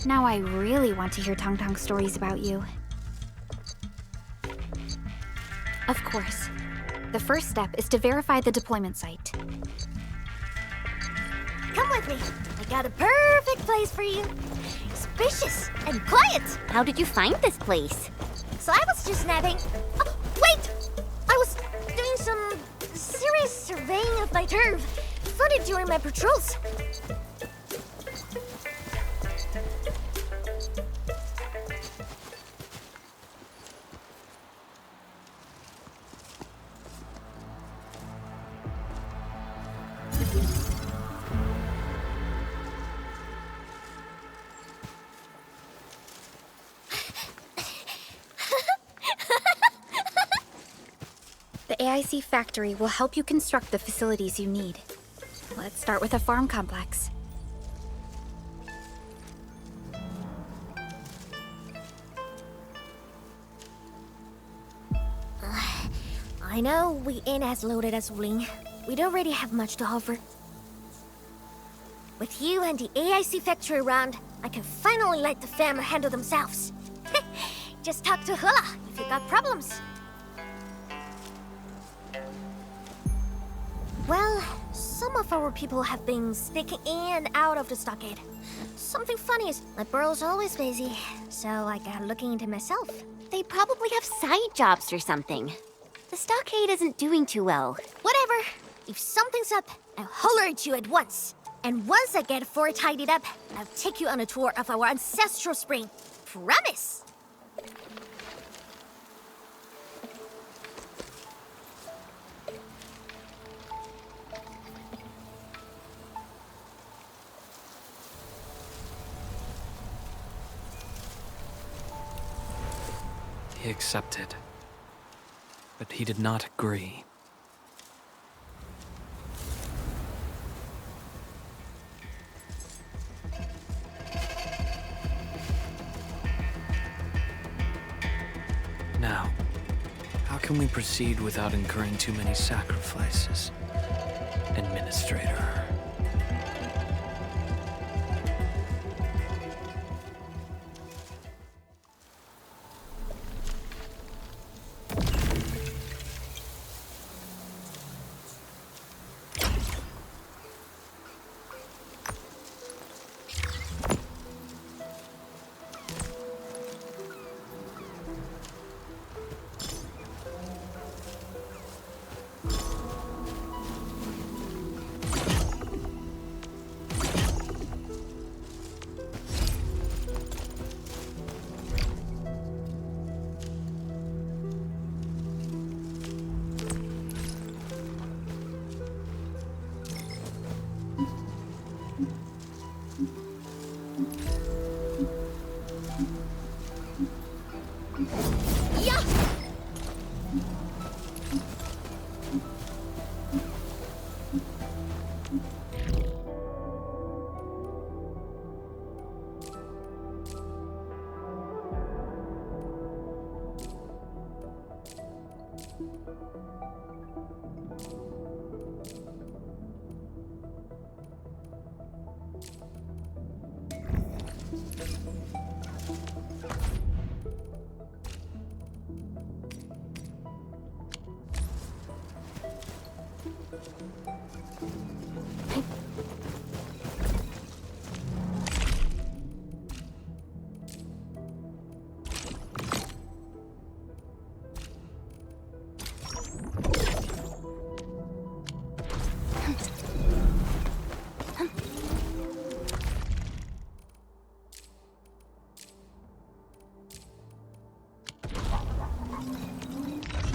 Now I really want to hear Tong Tong's stories about you. Of course. The first step is to verify the deployment site. Come with me. I got a perfect place for you. Spacious and quiet. How did you find this place? So I was just napping. Oh, wait! I was doing some serious surveying of my turf. Found it during my patrols. The AIC factory will help you construct the facilities you need. Let's start with a farm complex. I know we ain't as loaded as Wling. We'd already have much to offer. With you and the AIC factory around, I can finally let the fam handle themselves. Just talk to Hula if you got problems. Well, some of our people have been sneaking in and out of the stockade. Something funny is, my burrow's always busy, so I got looking into myself. They probably have side jobs or something. The stockade isn't doing too well. Whatever. If something's up, I'll holler at you at once. And once I get Fort tidied up, I'll take you on a tour of our ancestral spring. Promise! He accepted. But he did not agree. Now, how can we proceed without incurring too many sacrifices? Administrator.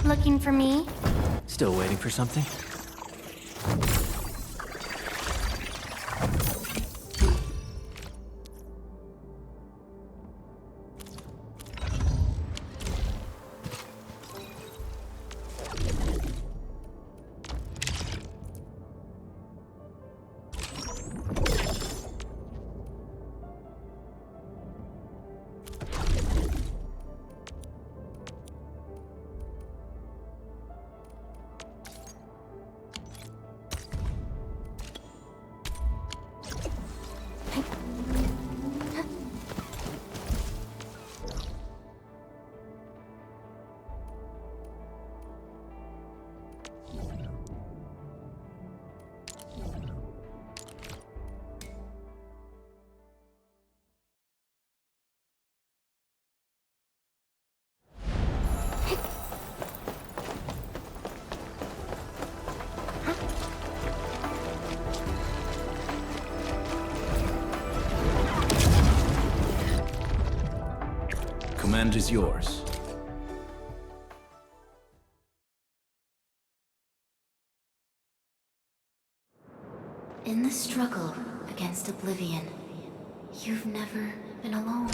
Looking for me? Still waiting for something? Command is yours. In the struggle against oblivion, you've never been alone.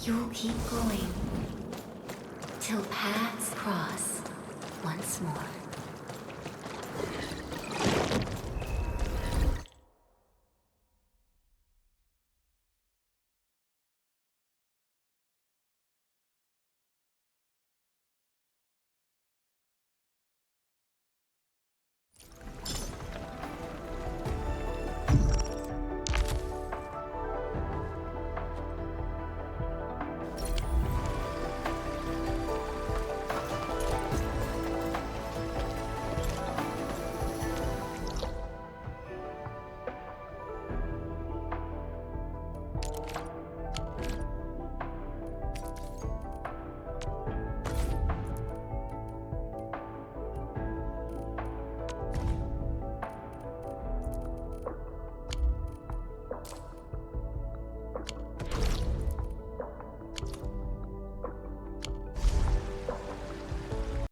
You'll keep going till paths cross once more.